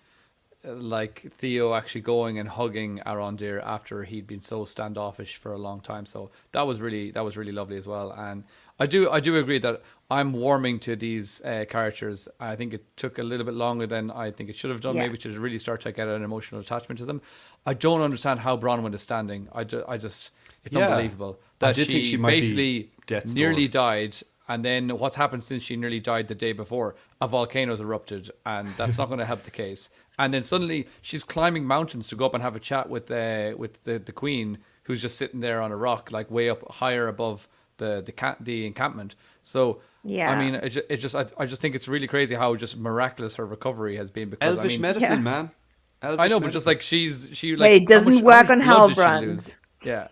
C: like Theo actually going and hugging Arondir after he'd been so standoffish for a long time. So that was really lovely as well. And I do agree that I'm warming to these characters. I think it took a little bit longer than I think it should have done, maybe to really start to get an emotional attachment to them. I don't understand how Bronwyn is standing. It's unbelievable that
A: did think she might
C: basically
A: death's
C: nearly
A: door.
C: died. And then what's happened since she nearly died the day before? A volcano's erupted, and that's not going to help the case. And then suddenly she's climbing mountains to go up and have a chat with the queen, who's just sitting there on a rock, like way up higher above the encampment. So I mean, I just think it's really crazy how just miraculous her recovery has been. Because
A: Elvish medicine, man. Elvish
C: I know, but
A: medicine.
C: just like she like
B: Wait, it doesn't
C: how
B: work
C: much
B: on
C: blood did she
B: Halbrand.
C: lose? Yeah.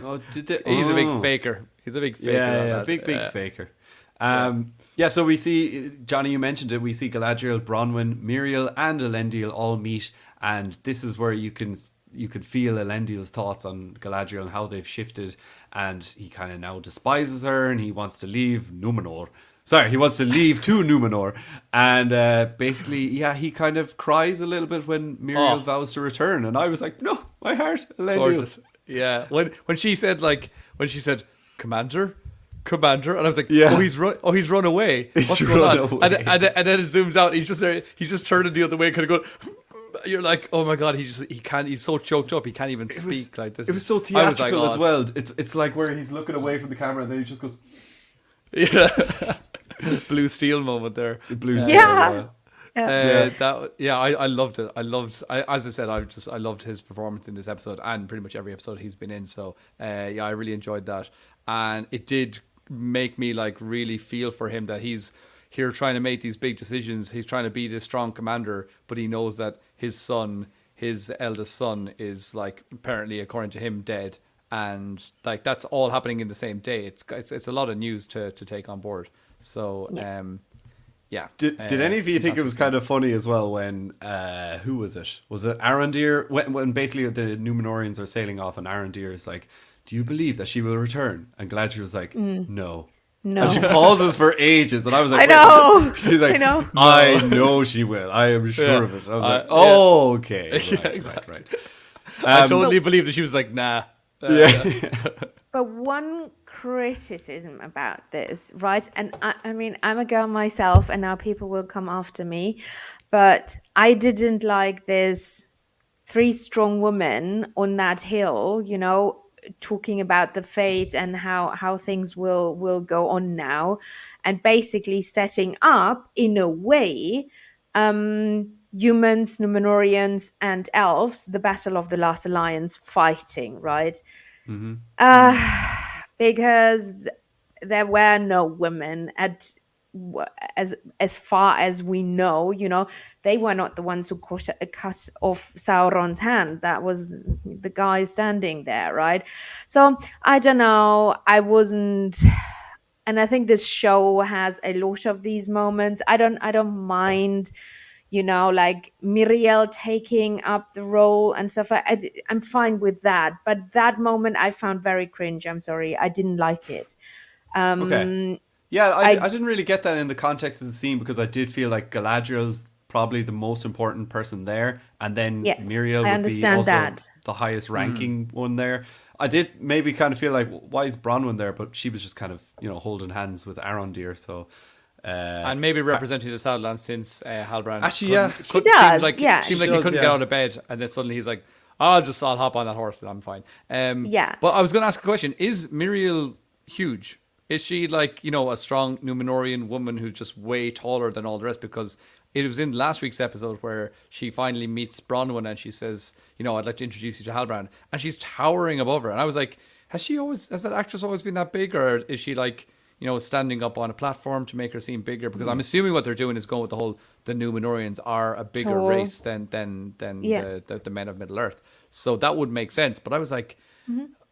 A: Oh, did they?
C: He's a big faker. He's a big faker.
A: Yeah, big faker. So we see, Johnny, you mentioned it, we see Galadriel, Bronwyn, Miriel and Elendil all meet, and this is where you can feel Elendil's thoughts on Galadriel and how they've shifted, and he kind of now despises her and he wants to leave Numenor. Sorry, he wants to leave to Numenor, and basically, he kind of cries a little bit when Miriel vows to return, and I was like, no, my heart, Elendil.
C: Gorgeous. Yeah, when she said Commander, and I was like, he's run away. What's going on? And then it zooms out. He's just turning the other way, kind of going. You're like, oh my god, he can't. He's so choked up, he can't even speak. Like this.
A: It was so theatrical as well. It's like where he's looking away from the camera and then he just goes.
C: Yeah, blue steel moment there.
A: Blue steel.
C: I loved it. As I said, I loved his performance in this episode and pretty much every episode he's been in. So I really enjoyed that, and it did make me like really feel for him that he's here trying to make these big decisions. He's trying to be this strong commander, but he knows that his eldest son, is like apparently, according to him, dead, and like that's all happening in the same day. It's a lot of news to take on board. So.
A: Did any of you think it was kind of funny as well when who was it? Was it Arondir when basically the Numenorians are sailing off and Arondir is like, "Do you believe that she will return?" And Galadriel was like, "No." And she pauses for ages, and I was like,
B: I know.
A: She's like, I know she will. I am sure of it. I was like, okay, right.
C: I totally believe that she was like, nah.
B: But one criticism about this, right? And I mean, I'm a girl myself, and now people will come after me, but I didn't like this three strong women on that hill, you know, talking about the fate and how things will go on now, and basically setting up in a way humans, Numenorians and elves, the battle of the last alliance fighting, right? Because there were no women as far as we know, you know, they were not the ones who cut off Sauron's hand. That was the guy standing there, right? So I don't know. I wasn't, and I think this show has a lot of these moments. I don't mind, you know, like Miriel taking up the role and stuff. I'm fine with that, but that moment I found very cringe. I'm sorry, I didn't like it.
A: Okay. Yeah, I didn't really get that in the context of the scene because I did feel like Galadriel's probably the most important person there, and then
B: Yes,
A: Muriel
B: I
A: would be
B: understand
A: also
B: that.
A: the highest ranking one there. I did maybe kind of feel like, why is Bronwyn there? But she was just kind of, holding hands with Arondir, so...
C: and maybe representing the Southland since Halbrand
A: Actually, yeah.
B: She does,
C: seemed like
B: yeah.
C: he
A: She
C: couldn't
A: does,
C: get
A: yeah.
C: out of bed, and then suddenly he's like, I'll hop on that horse and I'm fine.
B: Yeah.
C: But I was going to ask a question: is Muriel huge? Is she like, a strong Númenórean woman who's just way taller than all the rest? Because it was in last week's episode where she finally meets Bronwyn and she says, I'd like to introduce you to Halbrand, and she's towering above her. And I was like, has that actress always been that big, or is she like, standing up on a platform to make her seem bigger? Because I'm assuming what they're doing is going with the Númenóreans are a bigger
B: Tall.
C: race than the men of Middle Earth. So that would make sense. But I was like,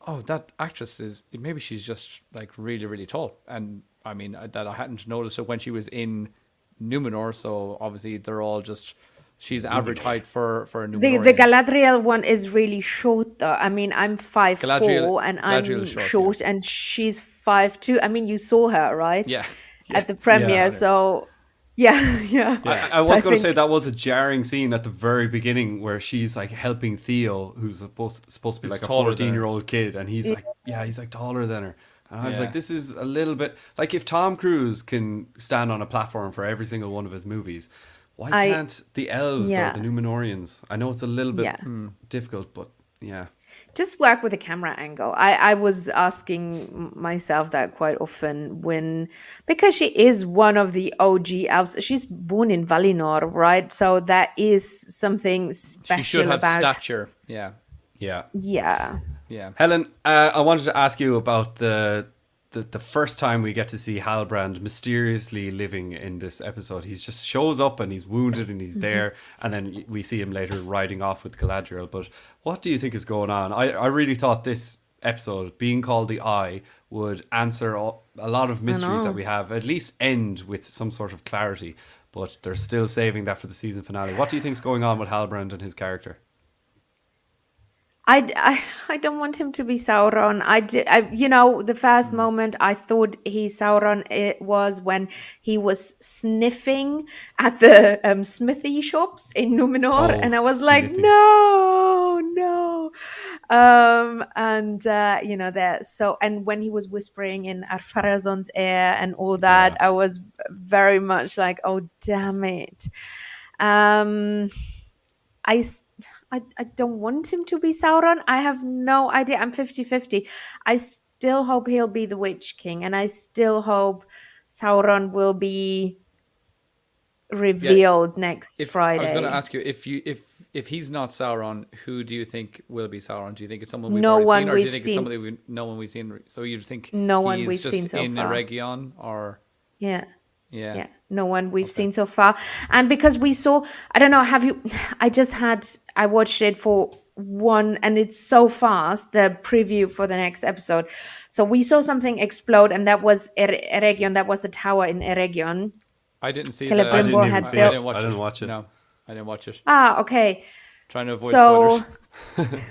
C: oh, that actress maybe she's just like really, really tall. And I mean, that I hadn't noticed it when she was in Númenor. So obviously they're all just, she's average height for a Númenorian.
B: The Galadriel one is really short though. I mean, I'm 5'4" and
C: Galadriel
B: I'm
C: is
B: short,
C: yeah.
B: and she's 5'2". I mean, you saw her, right?
C: Yeah.
B: At the premiere,
A: Yeah.
B: so yeah.
A: I was
B: So
A: going to say that was a jarring scene at the very beginning where she's like helping Theo, who's supposed to be
C: Who's
A: like a
C: taller than her.
A: 14-year-old kid, and he's like taller than her. And I was
C: Yeah.
A: like, this is a little bit like if Tom Cruise can stand on a platform for every single one of his movies, why can't the elves or the Númenóreans? I know it's a little bit difficult, but yeah.
B: Just work with a camera angle. I was asking myself that quite often because she is one of the OG elves. She's born in Valinor, right? So that is something special.
C: She should have
B: about
C: stature. Yeah.
B: Yeah.
A: Helen, I wanted to ask you about the first time we get to see Halbrand mysteriously living in this episode. He just shows up and he's wounded and he's there, and then we see him later riding off with Galadriel. But what do you think is going on? I really thought this episode, being called The Eye, would answer a lot of mysteries that we have, at least end with some sort of clarity. But they're still saving that for the season finale. What do you think's going on with Halbrand and his character?
B: I don't want him to be Sauron. The first moment I thought he's Sauron, it was when he was sniffing at the smithy shops in Númenor, and I was like,
A: sniffing.
B: no. And when he was whispering in Ar-Pharazôn's ear and all that, I was very much like, oh damn it. I don't want him to be Sauron. I have no idea. I'm 50-50. I still hope he'll be the Witch King, and I still hope Sauron will be revealed next Friday.
C: I was going to ask you, if he's not Sauron, who do you think will be Sauron? Do you think it's someone we've already seen, or do you think it's somebody no one we've seen? So you think
B: no one
C: he's
B: we've
C: just
B: seen so
C: in
B: far.
C: Eregion, or
B: Yeah.
C: Yeah.
B: No one we've seen so far. And because we saw, I don't know, I watched it for one, and it's so fast, the preview for the next episode. So we saw something explode, and that was Eregion. That was the tower in Eregion.
C: I didn't see
B: Celebrimbor
C: that.
B: had built.
A: I didn't watch it.
C: No, I didn't watch it.
B: Ah, okay.
C: Trying to avoid
B: So,
C: spoilers.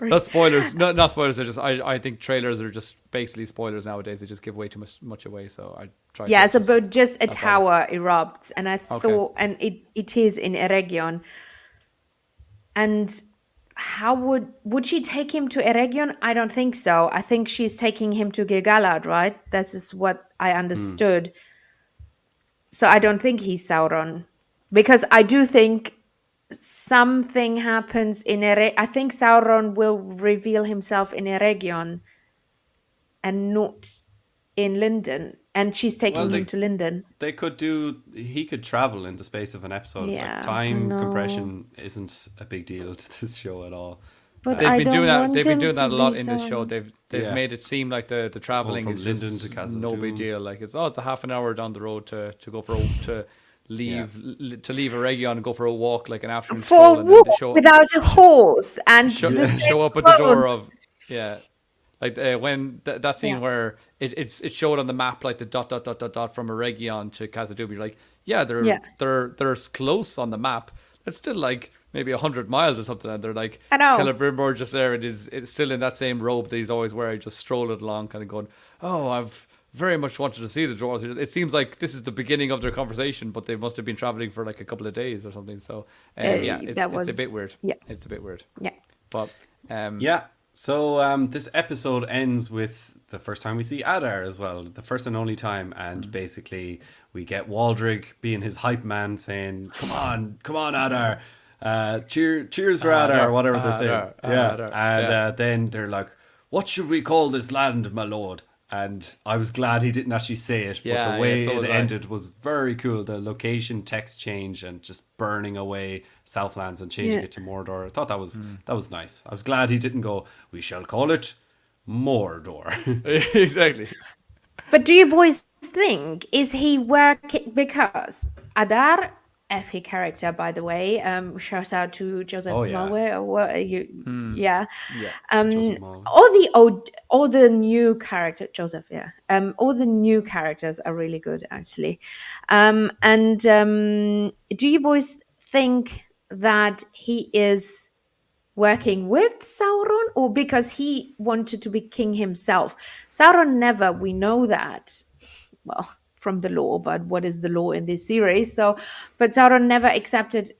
C: Not spoilers. Not spoilers. They're just. I think trailers are just basically spoilers nowadays. They just give way too much away. So I try.
B: yeah,
C: to
B: so but just a tower erupts, and I
C: Okay.
B: thought, and it is in Eregion. And how would she take him to Eregion? I don't think so. I think she's taking him to Gil-galad, right? That is what I understood. So I don't think he's Sauron, because I do think something happens in I think Sauron will reveal himself in Eregion and not in Linden, and she's taking him to Linden.
A: He could travel in the space of an episode.
B: Yeah,
A: like time
B: I know.
A: compression isn't a big deal to this show at all.
B: But
C: They've
B: I
C: been
B: don't
C: doing that.
B: want
C: They've been
B: him
C: doing that
B: to
C: a lot
B: be
C: in this show.
B: Sauron.
C: They've made it seem like the traveling
A: from
C: is
A: Linden
C: just
A: to Castle
C: no big
A: Doom.
C: deal. Like it's a half an hour down the road to go for to leave Eregion and go for a walk, like an afternoon
B: For
C: stroll,
B: a
C: and then
B: walk
C: to show
B: without a horse and
C: show up at the door of like when that scene where it showed on the map like the dot from Eregion to Khazad-dûm. You're like, they're close on the map. That's still like maybe 100 miles or something, and they're like,
B: I know.
C: Celebrimbor just there, and it's still in that same robe that he's always wearing, just strolling along, kind of going, oh, very much wanted to see the dwarves. It seems like this is the beginning of their conversation, but they must have been traveling for like a couple of days or something. So it's a bit weird.
B: Yeah,
C: it's a bit weird.
B: Yeah,
C: but
A: So this episode ends with the first time we see Adar as well, the first and only time, and basically we get Waldrig being his hype man, saying, "Come on, Adar, cheers for Adar," whatever they're saying. Then they're like, "What should we call this land, my lord?" And I was glad he didn't actually say it, but the way it ended was very cool. The location text change and just burning away Southlands and changing it to Mordor. I thought that was nice. I was glad he didn't go, "We shall call it Mordor."
C: Exactly.
B: But do you boys think, is he working, because Adar, epic character, by the way, shout out to Joseph Mulway, or what all the new character Joseph, all the new characters are really good, actually. Do you boys think that he is working with Sauron, or because he wanted to be king himself? Sauron never, we know that, well, from the lore, but what is the lore in this series? But Sauron never accepted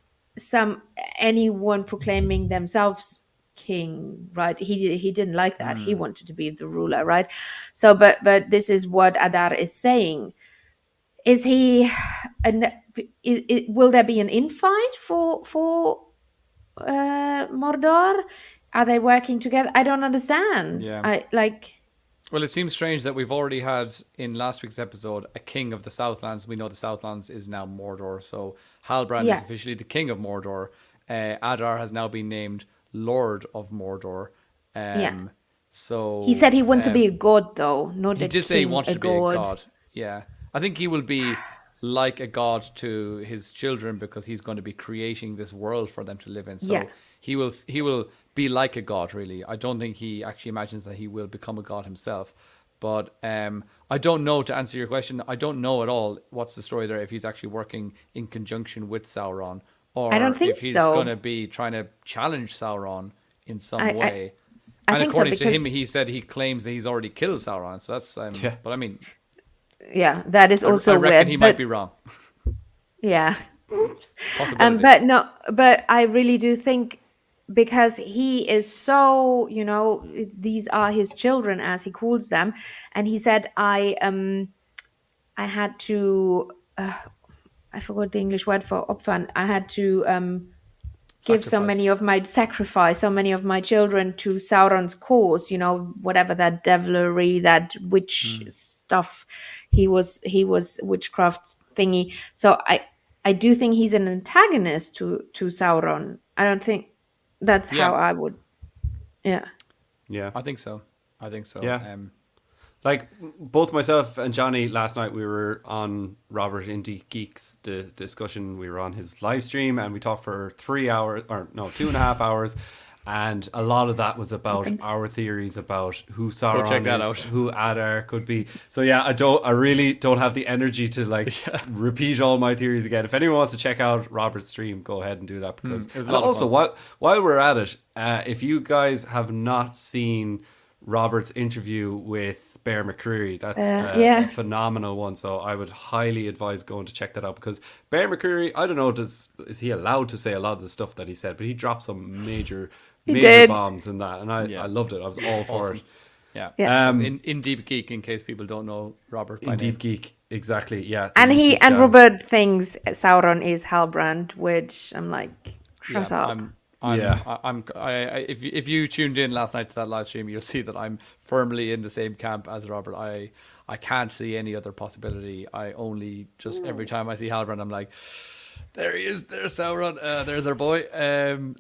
B: anyone proclaiming themselves king, right? He didn't like that. He wanted to be the ruler, right? So, but this is what Adar is saying. Is he? Will there be an infight for Mordor? Are they working together? I don't understand.
C: Well, it seems strange that we've already had, in last week's episode, a king of the Southlands. We know the Southlands is now Mordor, so Halbrand is officially the king of Mordor. Adar has now been named Lord of Mordor. So
B: he said he wants to be a god, though, not a king.
C: He did say he wants to be a god. Yeah, I think he will be like a god to his children, because he's going to be creating this world for them to live in. So he will be like a god, really. I don't think he actually imagines that he will become a god himself. But I don't know, to answer your question, I don't know at all what's the story there, if he's actually working in conjunction with Sauron, or
B: I don't think
C: if he's going to be trying to challenge Sauron in some way.
B: I think
C: according
B: so,
C: to him, he said he claims that he's already killed Sauron. So that's but I mean,
B: that is also
C: I reckon
B: weird.
C: He might be wrong.
B: Yeah.
C: Possibility.
B: But I really do think, because he is so, these are his children, as he calls them, and he said, I had to, I forgot the English word for opfern. I had to give so many of my children to Sauron's cause, whatever that devilry, that witch stuff, he was witchcraft thingy. So I do think he's an antagonist to Sauron. I don't think that's how I would. Yeah.
C: I think so.
A: Yeah. Like both myself and Johnny last night, we were on Robert Indie Geek's discussion. We were on his live stream and we talked for 2.5 hours. And a lot of that was about our theories about who Sauron is, who Adar could be. So yeah, I really don't have the energy to repeat all my theories again. If anyone wants to check out Robert's stream, go ahead and do that, because and also while we're at it, if you guys have not seen Robert's interview with Bear McCreary, that's a phenomenal one. So I would highly advise going to check that out, because Bear McCreary, I don't know, is he allowed to say a lot of the stuff that he said, but he dropped some major bombs in that, and I loved it. I was all for it.
C: Yeah. In Deep Geek, in case people don't know Robert.
A: In Deep Geek, exactly. Yeah.
B: And Robert thinks Sauron is Halbrand, which I'm like, shut up.
C: If you tuned in last night to that live stream, you'll see that I'm firmly in the same camp as Robert. I can't see any other possibility. I only just every time I see Halbrand, I'm like, there he is, there's Sauron, there's our boy.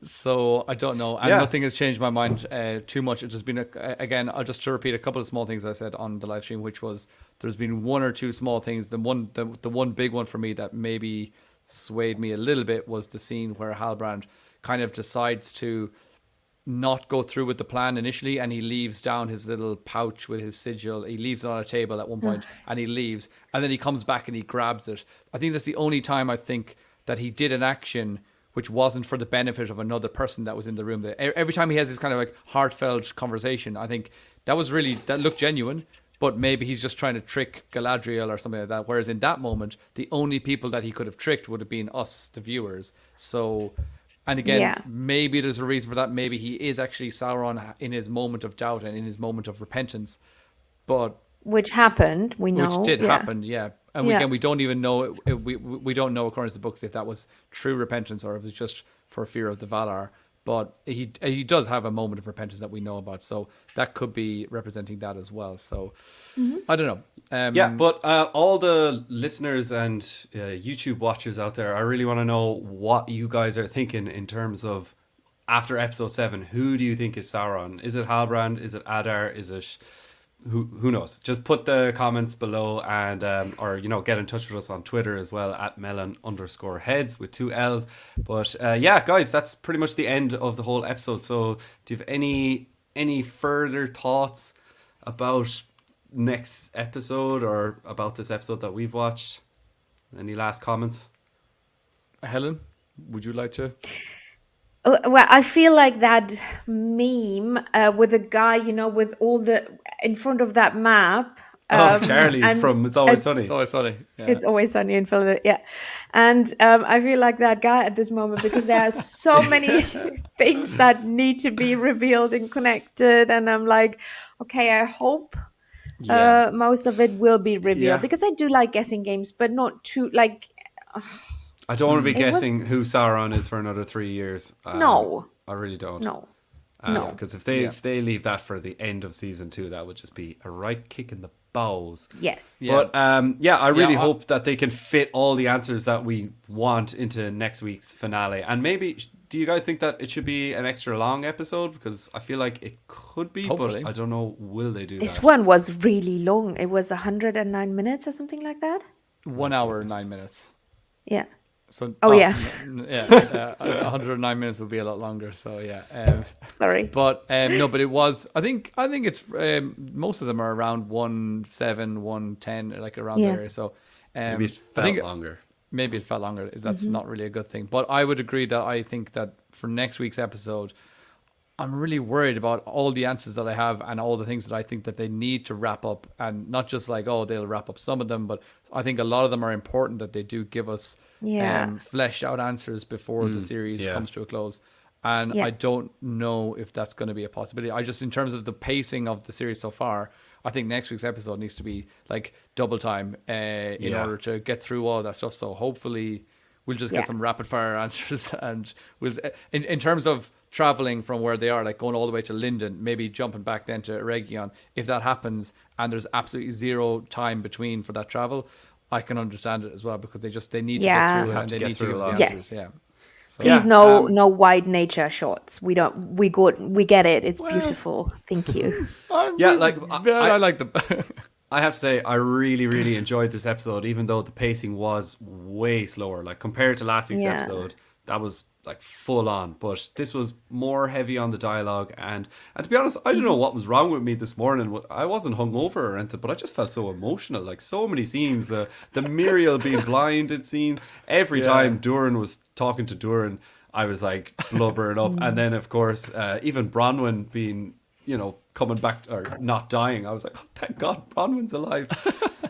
C: So I don't know, and nothing has changed my mind too much. It's just been again, I'll just to repeat a couple of small things I said on the live stream, which was there's been one or two small things. The one big one for me that maybe swayed me a little bit was the scene where Halbrand kind of decides to not go through with the plan initially, and he leaves down his little pouch with his sigil. He leaves it on a table at one point and he leaves, and then he comes back and he grabs it. I think that's the only time I think that he did an action which wasn't for the benefit of another person that was in the room. Every time he has this kind of like heartfelt conversation, I think that looked genuine, but maybe he's just trying to trick Galadriel or something like that. Whereas in that moment, the only people that he could have tricked would have been us, the viewers. So, and again, maybe there's a reason for that. Maybe he is actually Sauron in his moment of doubt and in his moment of repentance. But
B: which happened, we know.
C: Which did happen, yeah. And again, we don't even know, we don't know according to the books if that was true repentance or if it was just for fear of the Valar. But he does have a moment of repentance that we know about. So that could be representing that as well. So I don't know.
A: But all the listeners and YouTube watchers out there, I really want to know what you guys are thinking in terms of after episode 7. Who do you think is Sauron? Is it Halbrand? Is it Adar? Is it... Who knows? Just put the comments below and or get in touch with us on Twitter as well at Mellon_Heads with 2 L's. But guys, that's pretty much the end of the whole episode. So do you have any further thoughts about next episode or about this episode that we've watched? Any last comments?
C: Helen, would you like to?
B: Well, I feel like that meme with a guy, with all the in front of that map.
A: Charlie from It's Always Sunny.
C: It's Always Sunny. Yeah.
B: It's Always Sunny in Philadelphia. Yeah. And I feel like that guy at this moment because there are so many things that need to be revealed and connected. And I'm like, okay, I hope most of it will be revealed because I do like guessing games, but not too like...
A: I don't want to be guessing who Sauron is for another 3 years.
B: No.
A: I really don't.
B: No.
A: Because if they leave that for the end of season 2, that would just be a right kick in the balls.
B: Yes.
A: But I really hope that they can fit all the answers that we want into next week's finale. And maybe, do you guys think that it should be an extra long episode? Because I feel like it could be,
C: Hopefully.
A: but I don't know, will they do
B: this
A: that?
B: This one was really long. It was 109 minutes or something like that.
C: 1 hour and 9 minutes.
B: Yeah.
C: So 109 minutes would be a lot longer. So
B: sorry,
C: but but it was. I think it's most of them are around 1:07, 1:10, like around there. So
A: maybe it felt longer.
C: Maybe it felt longer. That's not really a good thing. But I would agree that I think that for next week's episode, I'm really worried about all the answers that I have and all the things that I think that they need to wrap up, and not just like, they'll wrap up some of them, but I think a lot of them are important that they do give us fleshed out answers before the series comes to a close. And I don't know if that's going to be a possibility. I just, in terms of the pacing of the series so far, I think next week's episode needs to be like double time in order to get through all that stuff. So hopefully we'll just get some rapid fire answers, and we'll in terms of traveling from where they are, like going all the way to Linden, maybe jumping back then to Eregion. If that happens and there's absolutely zero time between for that travel, I can understand it as well, because they need to get through it and they need to get the answers. Yeah. So,
B: please no wide nature shots. We get it. It's beautiful. Thank you.
C: I like them.
A: I have to say, I really, really enjoyed this episode, even though the pacing was way slower. Like, compared to last week's episode, that was like full on. But this was more heavy on the dialogue. And to be honest, I don't know what was wrong with me this morning. I wasn't hungover or anything, but I just felt so emotional. Like, so many scenes. The Muriel being blinded scene. Every time Durin was talking to Durin, I was like blubbering up. And then, of course, even Bronwyn being, coming back or not dying, I was like, oh, thank God Bronwyn's alive.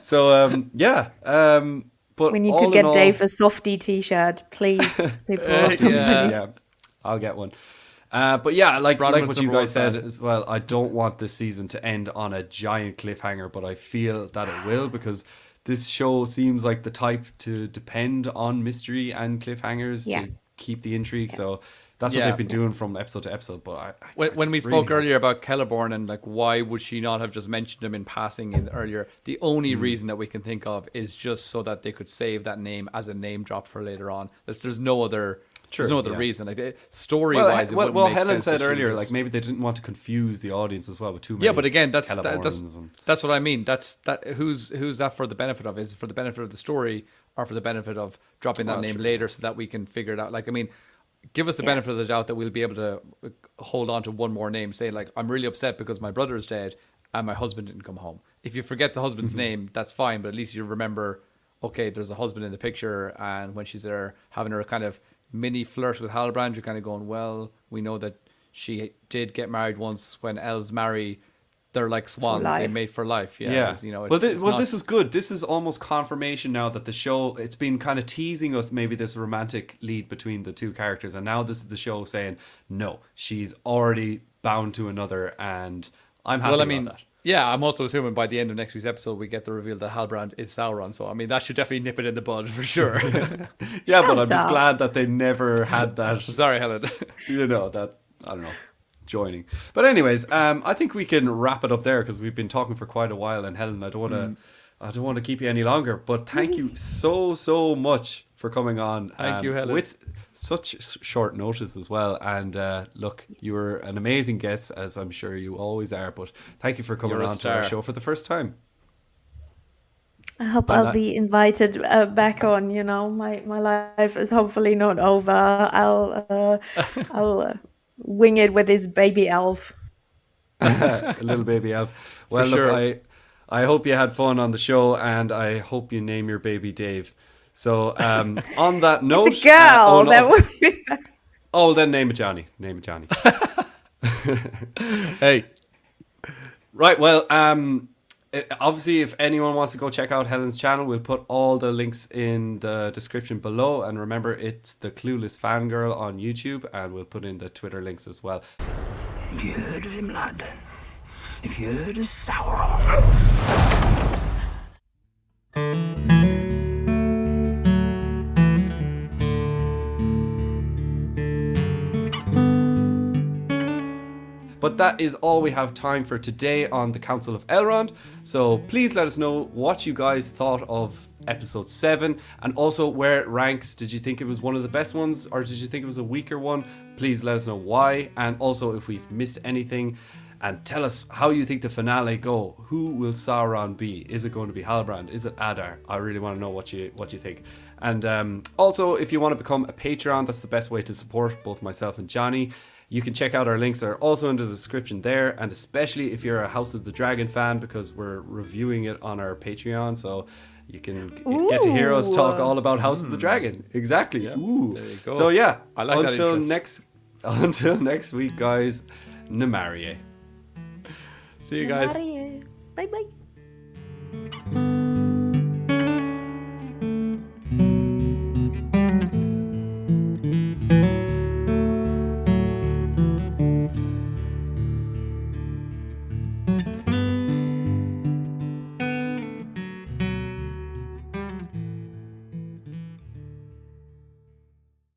A: So but
B: we need to get Dave a softie t-shirt, please. People.
A: I'll get one. But yeah, like what you guys said as well, I don't want this season to end on a giant cliffhanger, but I feel that it will, because this show seems like the type to depend on mystery and cliffhangers to keep the intrigue. So that's what they've been doing from episode to episode. But
C: when we spoke earlier about Celeborn and like, why would she not have just mentioned him in passing earlier? The only reason that we can think of is just so that they could save that name as a name drop for later on. There's no other. There's no other reason. Like, story-wise,
A: Helen said earlier, like, maybe they didn't want to confuse the audience as well with too many.
C: Yeah, but again, that's what I mean. Who's that for the benefit of? Is it for the benefit of the story, or for the benefit of dropping that name later so that we can figure it out? Like, I mean, give us the benefit of the doubt that we'll be able to hold on to one more name, saying like, I'm really upset because my brother is dead and my husband didn't come home. If you forget the husband's name, that's fine, but at least you remember, okay, there's a husband in the picture, and when she's there having her kind of mini flirt with Halbrand, you're kind of going, well, we know that she did get married once. When elves marry, they're like swans. They mate for life. Yeah. You know,
A: this is good. This is almost confirmation now that the show, it's been kind of teasing us maybe this romantic lead between the two characters, and now this is the show saying no, she's already bound to another, and I'm happy about that.
C: Yeah, I'm also assuming by the end of next week's episode we get the reveal that Halbrand is Sauron. So I mean, that should definitely nip it in the bud for sure.
A: Yeah, but I'm just glad that they never had that.
C: I'm sorry, Helen.
A: You know, that, I don't know, joining. But anyways, I think we can wrap it up there because we've been talking for quite a while, and Helen, I don't want to keep you any longer, but thank you so much for coming on.
C: Thank you, Helen.
A: With such short notice as well. And look, you were an amazing guest, as I'm sure you always are, but thank you for coming on to our show for the first time.
B: I hope I'll be invited back on. You know, my life is hopefully not over. I'll wing it with his baby elf.
A: A little baby elf. Well, look, I hope you had fun on the show, and I hope you name your baby Dave. So on that note,
B: it's a girl. That would be.
A: Oh, then name it Johnny. Name it Johnny.
C: Hey.
A: Right. Well, obviously, if anyone wants to go check out Helen's channel, we'll put all the links in the description below. And remember, it's the Clueless Fangirl on YouTube, and we'll put in the Twitter links as well.
D: Have you heard of him, lad? Have you heard of Sauron?
A: But that is all we have time for today on the Council of Elrond. So please let us know what you guys thought of episode 7, and also where it ranks. Did you think it was one of the best ones, or did you think it was a weaker one? Please let us know why, and also if we've missed anything, and tell us how you think the finale go. Who will Sauron be? Is it going to be Halbrand? Is it Adar? I really want to know what you think. And also, if you want to become a Patreon, that's the best way to support both myself and Johnny. You can check out our links, are also in the description there, and especially if you're a House of the Dragon fan, because we're reviewing it on our Patreon, so you can get to hear us talk all about House of the Dragon. Exactly.
C: Yeah.
A: Ooh.
C: There you go.
A: So yeah,
C: I like
A: until
C: that
A: next week, guys. Namarie.
C: See you guys.
B: Bye bye.